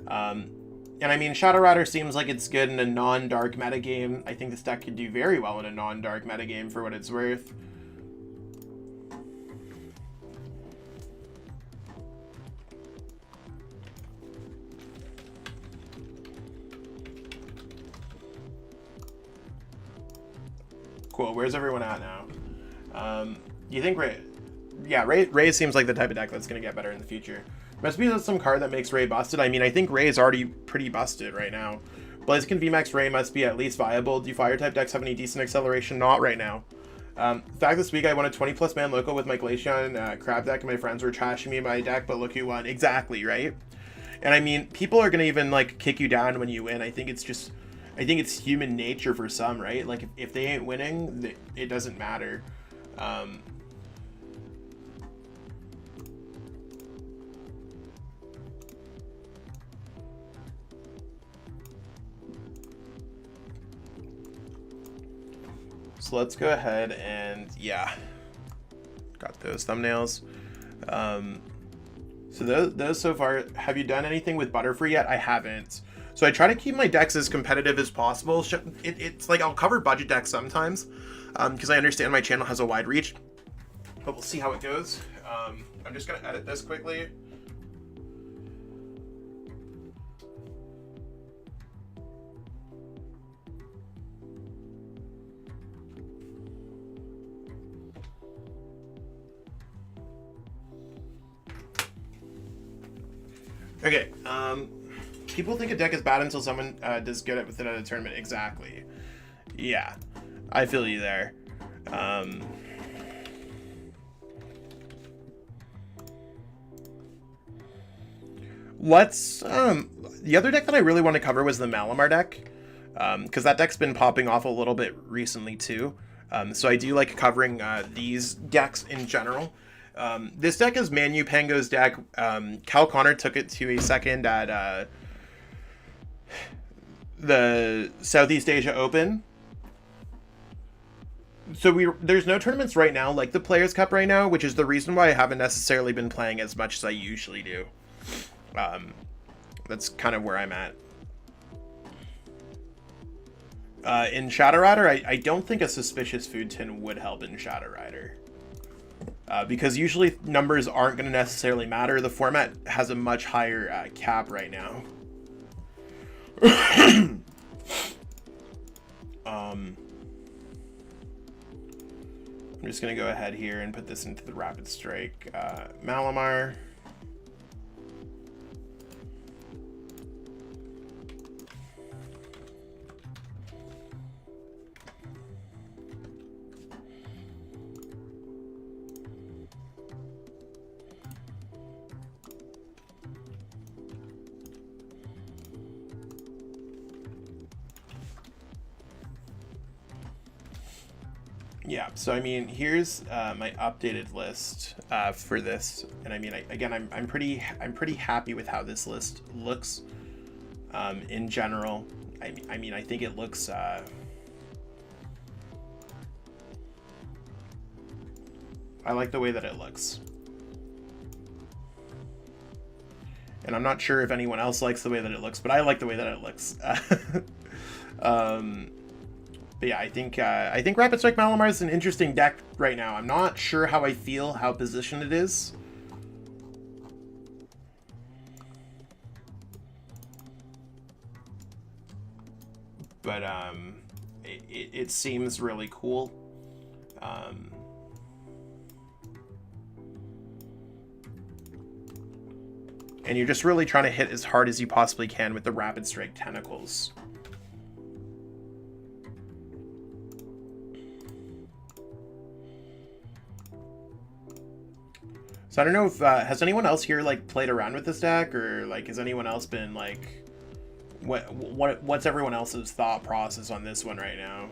And I mean, Shadow Rider seems like it's good in a non-dark metagame. I think this deck could do very well in a non-dark metagame for what it's worth. Cool. Where's everyone at now? You think Ray? Yeah, Ray seems like the type of deck that's going to get better in the future. Must be some card that makes Ray busted. I mean, I think Ray is already pretty busted right now. Blaziken VMAX Ray must be at least viable. Do fire type decks have any decent acceleration? Not right now. In fact, this week I won a 20+ man local with my Glaceon crab deck, and my friends were trashing me in my deck, but look who won. Exactly, right? And I mean, people are gonna even like kick you down when you win. I think it's human nature for some, right? Like if they ain't winning, it doesn't matter. So let's go ahead and, yeah, got those thumbnails. So those so far. Have you done anything with Butterfree yet? I haven't. So I try to keep my decks as competitive as possible. It's like I'll cover budget decks sometimes because I understand my channel has a wide reach, but we'll see how it goes. I'm just going to edit this quickly. Okay, people think a deck is bad until someone does good with it at a tournament. Exactly. Yeah, I feel you there. The other deck that I really want to cover was the Malamar deck, because that deck's been popping off a little bit recently too. So I do like covering these decks in general. This deck is Manu Pango's deck. Cal Connor took it to a second at the Southeast Asia Open. So there's no tournaments right now, like the Players Cup right now, which is the reason why I haven't necessarily been playing as much as I usually do. That's kind of where I'm at. In Shadow Rider, I don't think a Suspicious Food Tin would help in Shadow Rider. Because usually numbers aren't going to necessarily matter. The format has a much higher cap right now. I'm just going to go ahead here and put this into the Rapid Strike Malamar. Yeah, so I mean, here's my updated list for this, and I mean, I'm pretty happy with how this list looks in general. I mean, I think it looks I like the way that it looks, and I'm not sure if anyone else likes the way that it looks, but I like the way that it looks. But yeah, I think Rapid Strike Malamar is an interesting deck right now. I'm not sure how I feel, how positioned it is. But it seems really cool. And you're just really trying to hit as hard as you possibly can with the Rapid Strike Tentacles. So I don't know if has anyone else here like played around with this deck, or like has anyone else been like, what's everyone else's thought process on this one right now?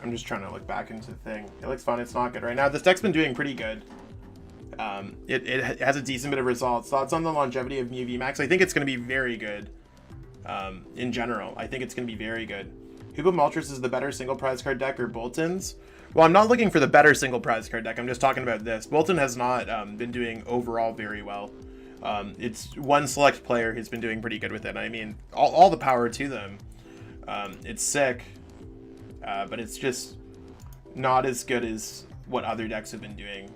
I'm just trying to look back into the thing. It looks fun. It's not good right now. This deck's been doing pretty good. It has a decent bit of results. Thoughts on the longevity of Mew VMAX? I think it's going to be very good. In general, I think it's going to be very good. Hugo Maltris is the better single prize card deck or Bolton's? Well, I'm not looking for the better single prize card deck. I'm just talking about this. Bolton has not been doing overall very well. It's one select player who's been doing pretty good with it. I mean, all the power to them. It's sick. But it's just not as good as what other decks have been doing.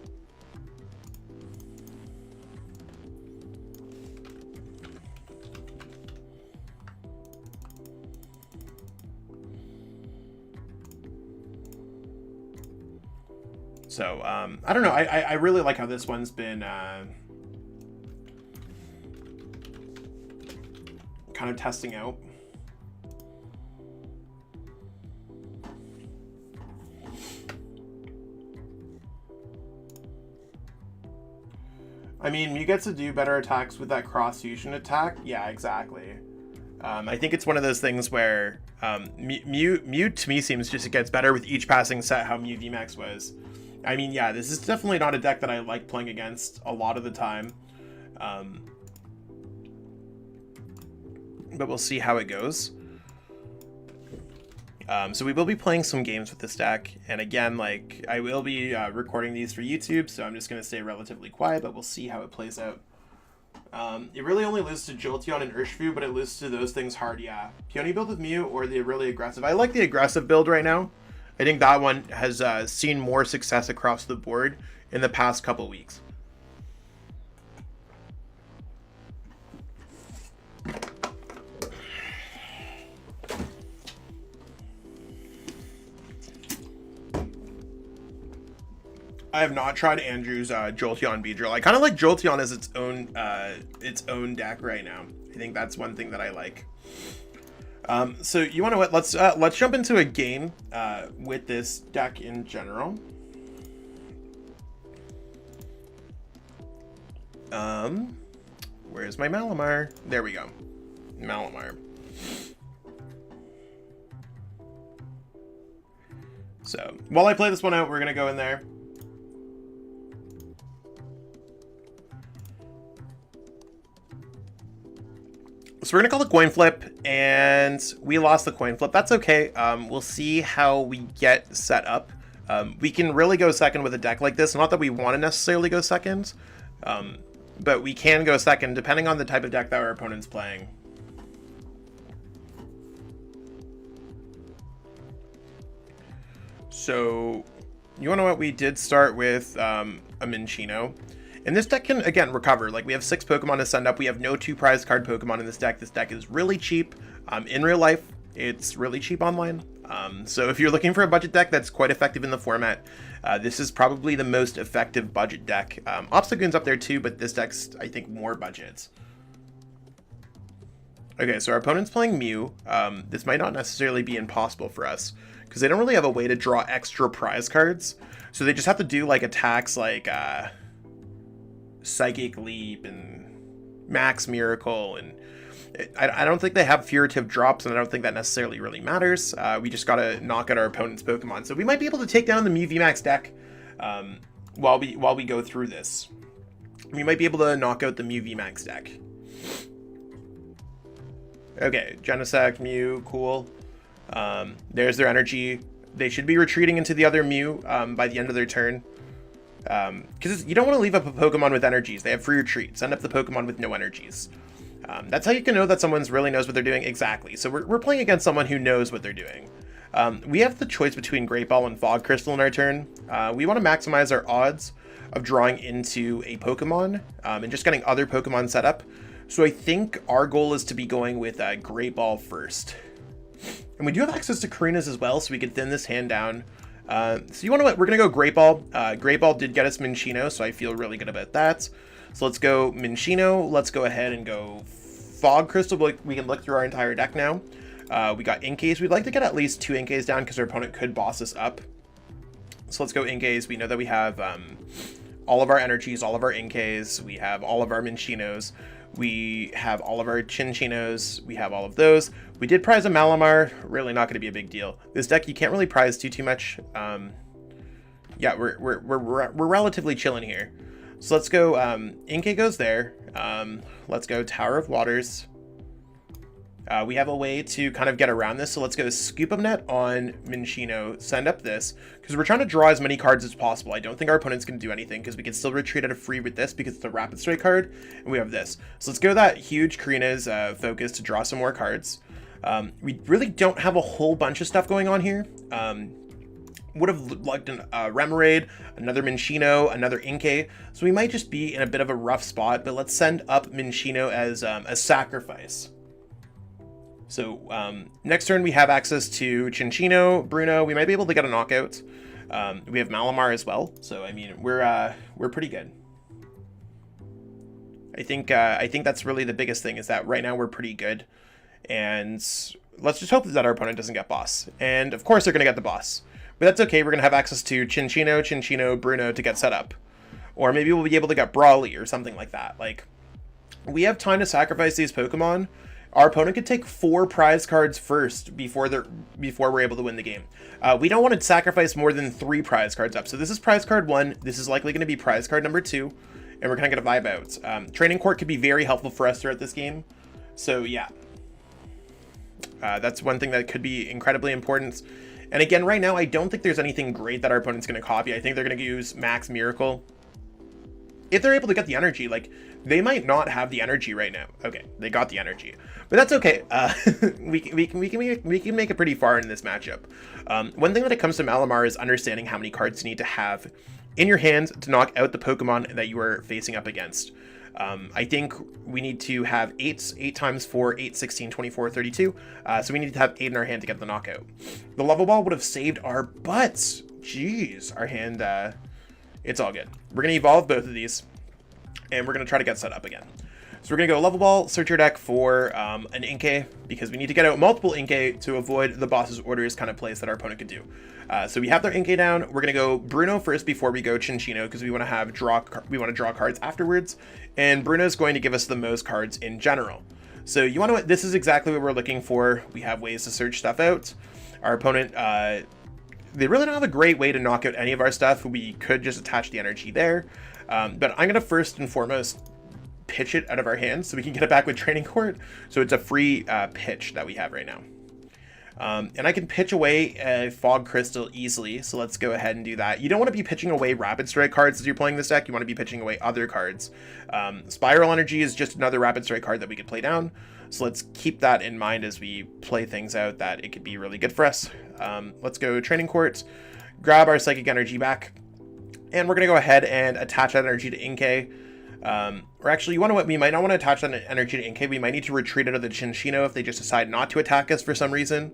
So, I don't know. I really like how this one's been kind of testing out. I mean, Mew gets to do better attacks with that cross fusion attack. Yeah, exactly. I think it's one of those things where Mew to me seems just it gets better with each passing set how Mew VMAX was. I mean, yeah, this is definitely not a deck that I like playing against a lot of the time. But we'll see how it goes. So we will be playing some games with this deck, and again, like, I will be recording these for YouTube, so I'm just going to stay relatively quiet, but we'll see how it plays out. It really only loses to Jolteon and Urshifu, but it loses to those things hard, yeah. Peony build with Mew or the really aggressive. I like the aggressive build right now. I think that one has seen more success across the board in the past couple weeks. I have not tried Andrew's Jolteon Beedrill. I kind of like Jolteon as its own deck right now. I think that's one thing that I like. So you want to what? Let's jump into a game with this deck in general. Where's my Malamar? There we go, Malamar. So while I play this one out, we're gonna go in there. So we're gonna call the coin flip, and we lost the coin flip. That's okay. We'll see how we get set up. We can really go second with a deck like this. Not that we want to necessarily go second, but we can go second depending on the type of deck that our opponent's playing. So you wanna know what? We did start with a Minccino. And this deck can, again, recover. Like, we have 6 Pokemon to send up. We have no 2 prize card Pokemon in this deck. This deck is really cheap. In real life, it's really cheap online. So if you're looking for a budget deck that's quite effective in the format, this is probably the most effective budget deck. Obstagoon's up there too, but this deck's, I think, more budget. Okay, so our opponent's playing Mew. This might not necessarily be impossible for us, because they don't really have a way to draw extra prize cards. So they just have to do, like, attacks like... Psychic Leap and Max Miracle, and I don't think they have furtive drops, and I don't think that necessarily really matters. We just gotta knock out our opponent's Pokemon, so we might be able to take down the Mew VMAX deck while we go through this. We might be able to knock out the Mew VMAX deck. Okay, Genesect, Mew, cool. There's their energy. They should be retreating into the other Mew by the end of their turn. Because you don't want to leave up a Pokemon with energies. They have free retreat. Send up the Pokemon with no energies. That's how you can know that someone really knows what they're doing. Exactly. So we're playing against someone who knows what they're doing. We have the choice between Great Ball and Fog Crystal in our turn. We want to maximize our odds of drawing into a Pokemon and just getting other Pokemon set up. So I think our goal is to be going with Great Ball first. And we do have access to Karinas as well, so we can thin this hand down. So you want to what? We're going to go Great Ball. Great Ball did get us Minccino, so I feel really good about that. So let's go Minccino. Let's go ahead and go Fog Crystal. We can look through our entire deck now. We got Inkays. We'd like to get at least 2 Inkays down because our opponent could boss us up. So let's go Inkays. We know that we have all of our energies, all of our Inkays. We have all of our Minccinos. We have all of our Chinchinos. We have all of those. We did prize a Malamar. Really not going to be a big deal. This deck, you can't really prize too much. Yeah, we're relatively chilling here. So let's go. Inkay goes there. Let's go Tower of Waters. We have a way to kind of get around this, so let's go Scoop of Net on Minccino, send up this, because we're trying to draw as many cards as possible. I don't think our opponent's going to do anything, because we can still retreat at a free with this, because it's a Rapid Strike card, and we have this. So let's go that huge Karina's focus to draw some more cards. We really don't have a whole bunch of stuff going on here. Would have liked a Remoraid, another Minccino, another Inkay, so we might just be in a bit of a rough spot, but let's send up Minccino as a sacrifice. So next turn we have access to Chinchino, Bruno. We might be able to get a knockout. We have Malamar as well, so I mean we're pretty good. I think that's really the biggest thing, is that right now we're pretty good, and let's just hope that our opponent doesn't get boss. And of course they're gonna get the boss, but that's okay. We're gonna have access to Chinchino, Bruno to get set up, or maybe we'll be able to get Brawly or something like that. Like, we have time to sacrifice these Pokemon. Our opponent could take 4 prize cards first before we're able to win the game. We don't want to sacrifice more than 3 prize cards up. So this is prize card 1. This is likely going to be prize card number 2, and we're kind of going to vibe out. Training Court could be very helpful for us throughout this game. So yeah, that's one thing that could be incredibly important. And again, right now, I don't think there's anything great that our opponent's going to copy. I think they're going to use Max Miracle. If they're able to get the energy, like, they might not have the energy right now. Okay, they got the energy, but that's okay. We can make it pretty far in this matchup. One thing when it comes to Malamar is understanding how many cards you need to have in your hand to knock out the Pokemon that you are facing up against. I think we need to have 8 times 4, 8, 16, 24, 32. So we need to have 8 in our hand to get the knockout. The level ball would have saved our butts. Jeez, our hand, it's all good. We're going to evolve both of these, and we're going to try to get set up again. So we're going to go level ball, search your deck for an Inkay, because we need to get out multiple Inkay to avoid the boss's orders kind of plays that our opponent could do. So we have their Inkay down. We're going to go Bruno first before we go Chinchino, because we want to draw cards afterwards, and Bruno's going to give us the most cards in general. So you want to, this is exactly what we're looking for. We have ways to search stuff out. Our opponent, they really don't have a great way to knock out any of our stuff. We could just attach the energy there. But I'm going to first and foremost pitch it out of our hands so we can get it back with Training Court. So it's a free pitch that we have right now. And I can pitch away a Fog Crystal easily. So let's go ahead and do that. You don't want to be pitching away Rapid Strike cards as you're playing this deck. You want to be pitching away other cards. Spiral Energy is just another Rapid Strike card that we could play down. So let's keep that in mind as we play things out, that it could be really good for us. Let's go Training Court, grab our Psychic Energy back, and we're going to go ahead and attach that energy to Inkay. Or actually, we might not want to attach that energy to Inkay. We might need to retreat out of the Chinchino if they just decide not to attack us for some reason.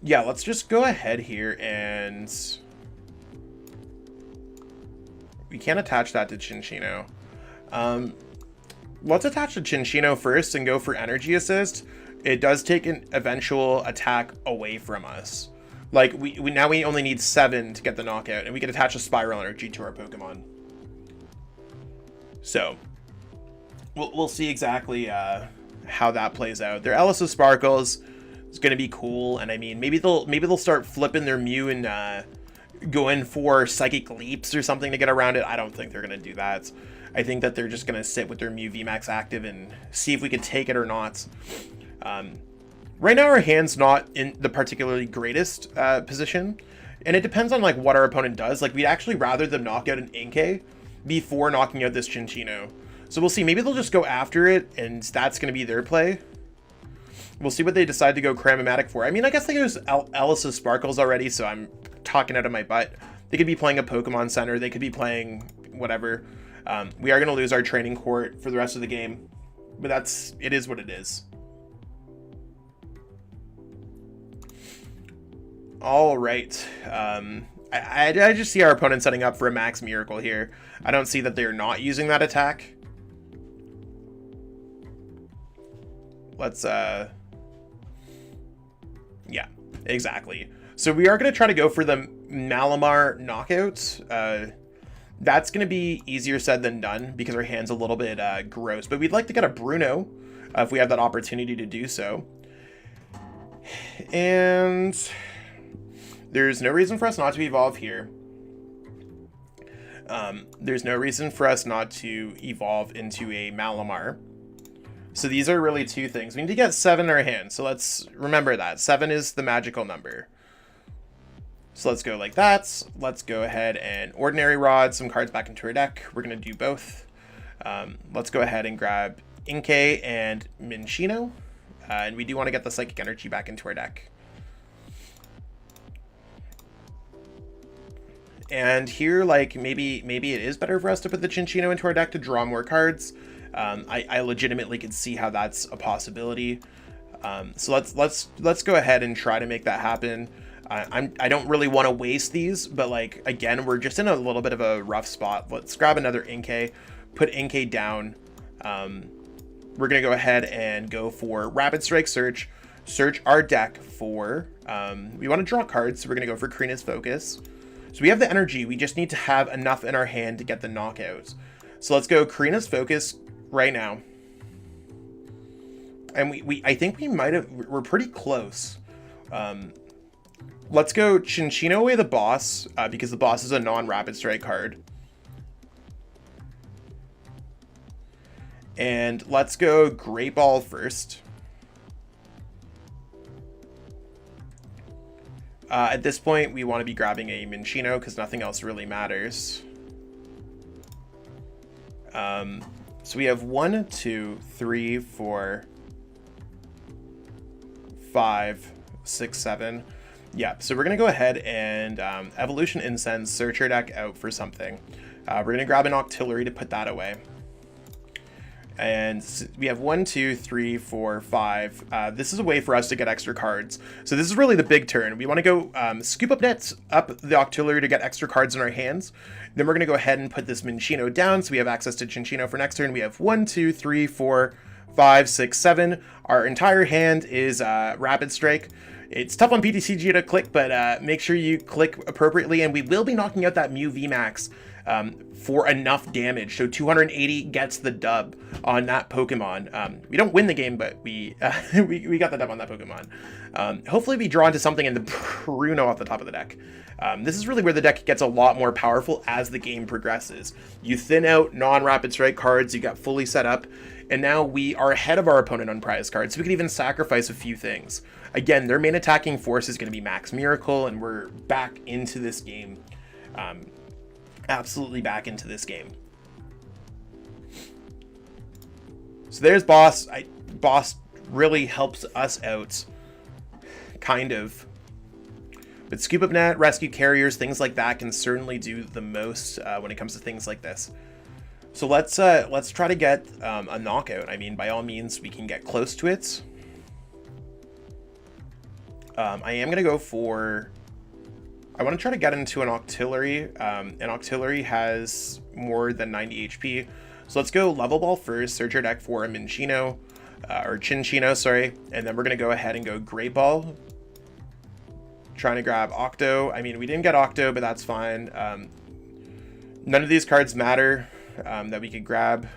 Yeah, let's just go ahead here, and we can't attach that to Chinchino. Let's attach the Chinchino first and go for energy assist. It does take an eventual attack away from us. Like, we now only need 7 to get the knockout, and we can attach a Spiral Energy to our Pokemon. So we'll see exactly how that plays out. Their Ellis of Sparkles is going to be cool, and I mean, maybe they'll start flipping their Mew and going for Psychic Leaps or something to get around it. I don't think they're going to do that. I think that they're just going to sit with their Mew VMAX active and see if we can take it or not. Right now, our hand's not in the particularly greatest position, and it depends on like what our opponent does. Like, we'd actually rather them knock out an Inkay before knocking out this Chinchino. So we'll see. Maybe they'll just go after it, and that's going to be their play. We'll see what they decide to go Cramomatic for. I mean, I guess they use Ellis's Sparkles already, so I'm talking out of my butt. They could be playing a Pokemon Center. They could be playing whatever. We are going to lose our Training Court for the rest of the game, but it is what it is. All right. I just see our opponent setting up for a Max Miracle here. I don't see that they're not using that attack. Let's, yeah, exactly. So we are going to try to go for the Malamar knockout. That's going to be easier said than done because our hand's a little bit gross. But we'd like to get a Bruno if we have that opportunity to do so. And there's no reason for us not to evolve here. There's no reason for us not to evolve into a Malamar. So these are really two things. We need to get 7 in our hand. So let's remember that. 7 is the magical number. So let's go like that. Let's go ahead and Ordinary Rod some cards back into our deck. We're going to do both. Let's go ahead and grab Inkay and Minchino. And we do want to get the Psychic Energy back into our deck. And here, like, maybe it is better for us to put the Chinchino into our deck to draw more cards. I legitimately could see how that's a possibility. So let's go ahead and try to make that happen. I don't really want to waste these, but like, again, we're just in a little bit of a rough spot. Let's grab another Inkay, put Inkay down. We're going to go ahead and go for Rapid Strike Search our deck for, we want to draw cards. So we're going to go for Karina's Focus. So we have the energy. We just need to have enough in our hand to get the knockout. So let's go Karina's Focus right now. And I think we might have, we're pretty close. Let's go Chinchino away the boss, because the boss is a non-rapid strike card. And let's go Great Ball first. At this point, we want to be grabbing a Minchino because nothing else really matters. So we have 1, 2, 3, 4, 5, 6, 7. Yeah, so we're going to go ahead and Evolution Incense, search our deck out for something. We're going to grab an Octillery to put that away. And we have 1, 2, 3, 4, 5. This is a way for us to get extra cards. So this is really the big turn. We want to go scoop up the Octillery to get extra cards in our hands. Then we're going to go ahead and put this Minchino down so we have access to Chinchino for next turn. We have 1, 2, 3, 4, 5, 6, 7. Our entire hand is Rapid Strike. It's tough on PTCG to click, but make sure you click appropriately, and we will be knocking out that Mew VMAX for enough damage. So 280 gets the dub on that Pokemon. We don't win the game, but we got the dub on that Pokemon. Hopefully we draw into something in the Bruno off the top of the deck. This is really where the deck gets a lot more powerful as the game progresses. You thin out non-rapid strike cards, you got fully set up, and now we are ahead of our opponent on prize cards, so we can even sacrifice a few things. Again, their main attacking force is going to be Max Miracle, and we're back into this game. Absolutely back into this game. So there's Boss. Boss really helps us out, kind of. But Scoop Up Net, Rescue Carriers, things like that can certainly do the most when it comes to things like this. So let's try to get a knockout. I mean, by all means, we can get close to it. I am going to go for... I want to try to get into an Octillery. An Octillery has more than 90 HP. So let's go Level Ball first, search our deck for a Minchino, or Chinchino, sorry. And then we're going to go ahead and go Great Ball. Trying to grab Octo. I mean, we didn't get Octo, but that's fine. None of these cards matter that we could grab.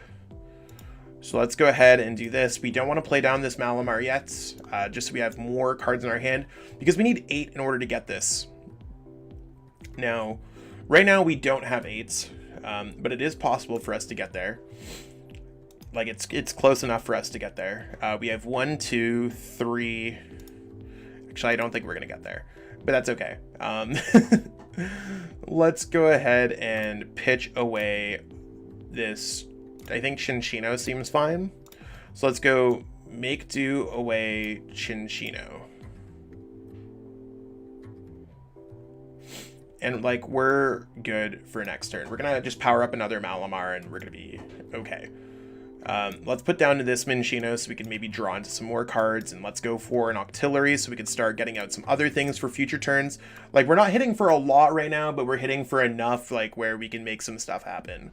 So let's go ahead and do this. We don't want to play down this Malamar yet, just so we have more cards in our hand, because we need 8 in order to get this. Now, right now we don't have 8s, but it is possible for us to get there. Like, it's close enough for us to get there. We have 1, 2, 3. Actually, I don't think we're going to get there, but that's okay. Let's go ahead and pitch away this. I think Chinchino seems fine. So let's go make do away Chinchino. And like, we're good for next turn. We're gonna just power up another Malamar and we're gonna be okay. Let's put down to this Minchino so we can maybe draw into some more cards, and let's go for an Octillery so we can start getting out some other things for future turns. Like, we're not hitting for a lot right now, but we're hitting for enough like where we can make some stuff happen.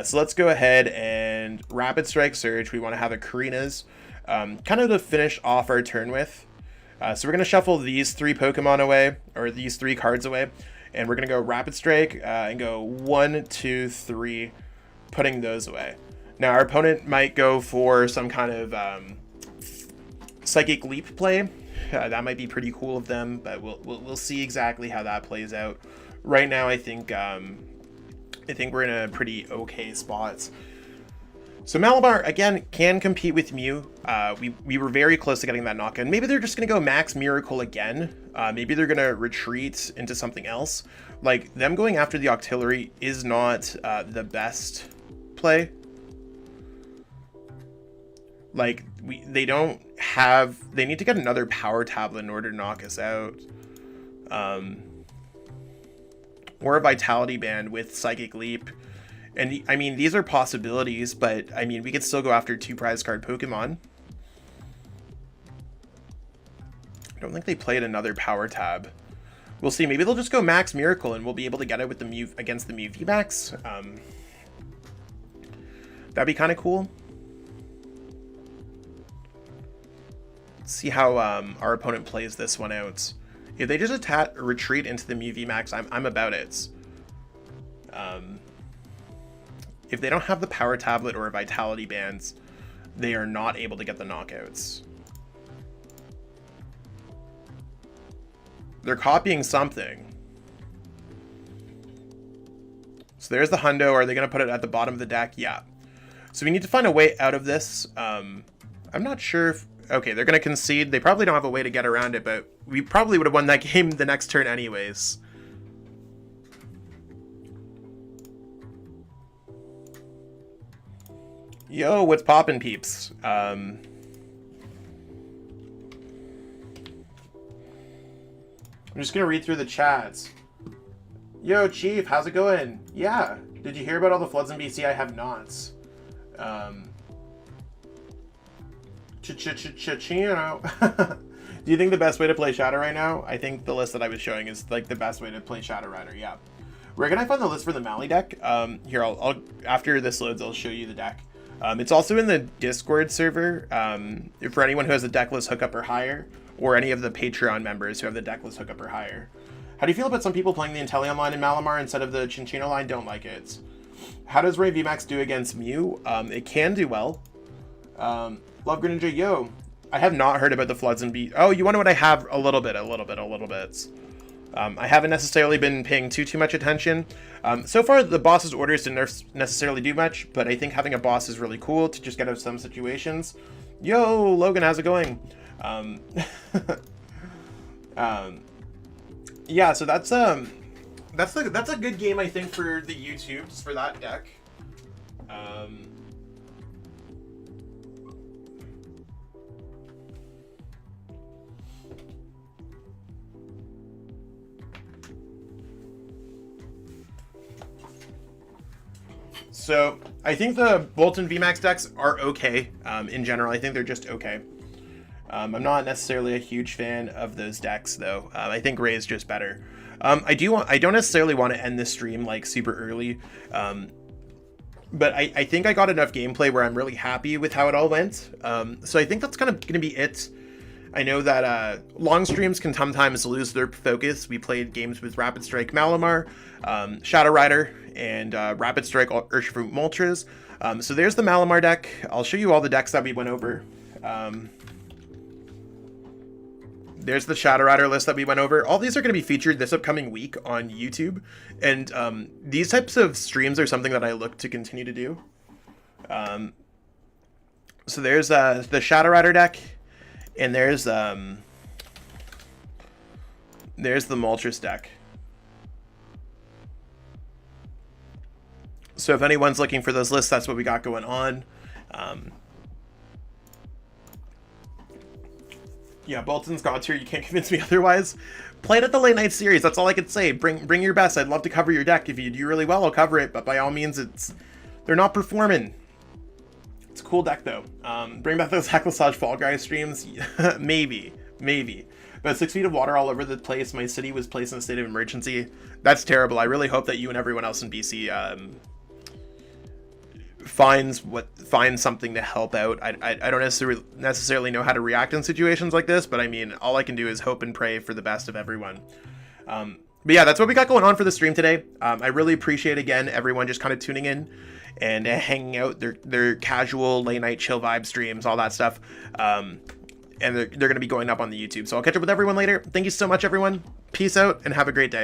So let's go ahead and Rapid Strike Search. We want to have a Karina's kind of to finish off our turn with. So we're going to shuffle these 3 Pokemon away, or these 3 cards away, and we're going to go Rapid Strike and go 1, 2, 3, putting those away. Now our opponent might go for some kind of Psychic Leap play. That might be pretty cool of them, but we'll see exactly how that plays out. Right now, I think we're in a pretty okay spot. So Malamar, again, can compete with Mew. We were very close to getting that knockout. Maybe they're just going to go Max Miracle again. Maybe they're going to retreat into something else. Like, them going after the Octillery is not the best play. Like, they need to get another Power Tablet in order to knock us out. Or a Vitality Band with Psychic Leap. And I mean, these are possibilities, but I mean, we could still go after 2 prize card Pokemon. I don't think they played another power tab. We'll see. Maybe they'll just go Max Miracle and we'll be able to get it with the Mew against the Mew VMAX. That'd be kind of cool. Let's see how our opponent plays this one out. If they just retreat into the Mew VMAX, I'm about it. If they don't have the power tablet or vitality bands, they are not able to get the knockouts. They're copying something. So there's the hundo. Are they going to put it at the bottom of the deck? Yeah. So we need to find a way out of this. I'm not sure if... Okay, they're going to concede. They probably don't have a way to get around it, but we probably would have won that game the next turn anyways. Yo, what's poppin', peeps? I'm just gonna read through the chats. Yo, Chief, how's it going? Yeah. Did you hear about all the floods in BC? I have not. Do you think the best way to play Shadow right now? I think the list that I was showing is like the best way to play Shadow Rider. Yeah. Where can I find the list for the Mali deck? Here, I'll after this loads, I'll show you the deck. It's also in the Discord server. For anyone who has a deck list hookup or higher, or any of the Patreon members who have the deck list hookup or higher. How do you feel about some people playing the Inteleon line in Malamar instead of the Chinchino line? Don't like it. How does Ray VMAX do against Mew? It can do well. Love Greninja, yo. I have not heard about the floods in B. Oh, you want to know what I have? A little bit. I haven't necessarily been paying too much attention. So far, the boss's orders didn't necessarily do much, but I think having a boss is really cool to just get out of some situations. Yo, Logan, how's it going? Yeah, so that's a good game, I think, for the YouTubes for that deck. So I think the Bolton VMAX decks are okay. In general, I think they're just okay. I'm not necessarily a huge fan of those decks, though. I think Ray is just better. I don't necessarily want to end this stream like super early, but I think I got enough gameplay where I'm really happy with how it all went. So I think that's kind of going to be it. I know that long streams can sometimes lose their focus. We played games with Rapid Strike Malamar, Shadow Rider, and Rapid Strike Urshifu Moltres. So there's the Malamar deck. I'll show you all the decks that we went over. There's the Shadow Rider list that we went over. All these are going to be featured this upcoming week on YouTube. And these types of streams are something that I look to continue to do. So there's the Shadow Rider deck. And there's the Moltres deck. So if anyone's looking for those lists, that's what we got going on. Yeah, Bolton's God tier. You can't convince me otherwise. Play it at the late night series. That's all I could say. Bring your best. I'd love to cover your deck. If you do really well, I'll cover it. But by all means, they're not performing. It's a cool deck though. Bring back those Lesage Fall Guys streams. maybe. But 6 feet of water all over the place. My city was placed in a state of emergency. That's terrible. I really hope that you and everyone else in BC finds something to help out. I don't necessarily know how to react in situations like this, but I mean, all I can do is hope and pray for the best of everyone. But yeah, that's what we got going on for the stream today. I really appreciate, again, everyone just kind of tuning in and hanging out, their casual late night chill vibe streams, all that stuff. And they're going to be going up on the YouTube. So I'll catch up with everyone later. Thank you so much, everyone. Peace out and have a great day.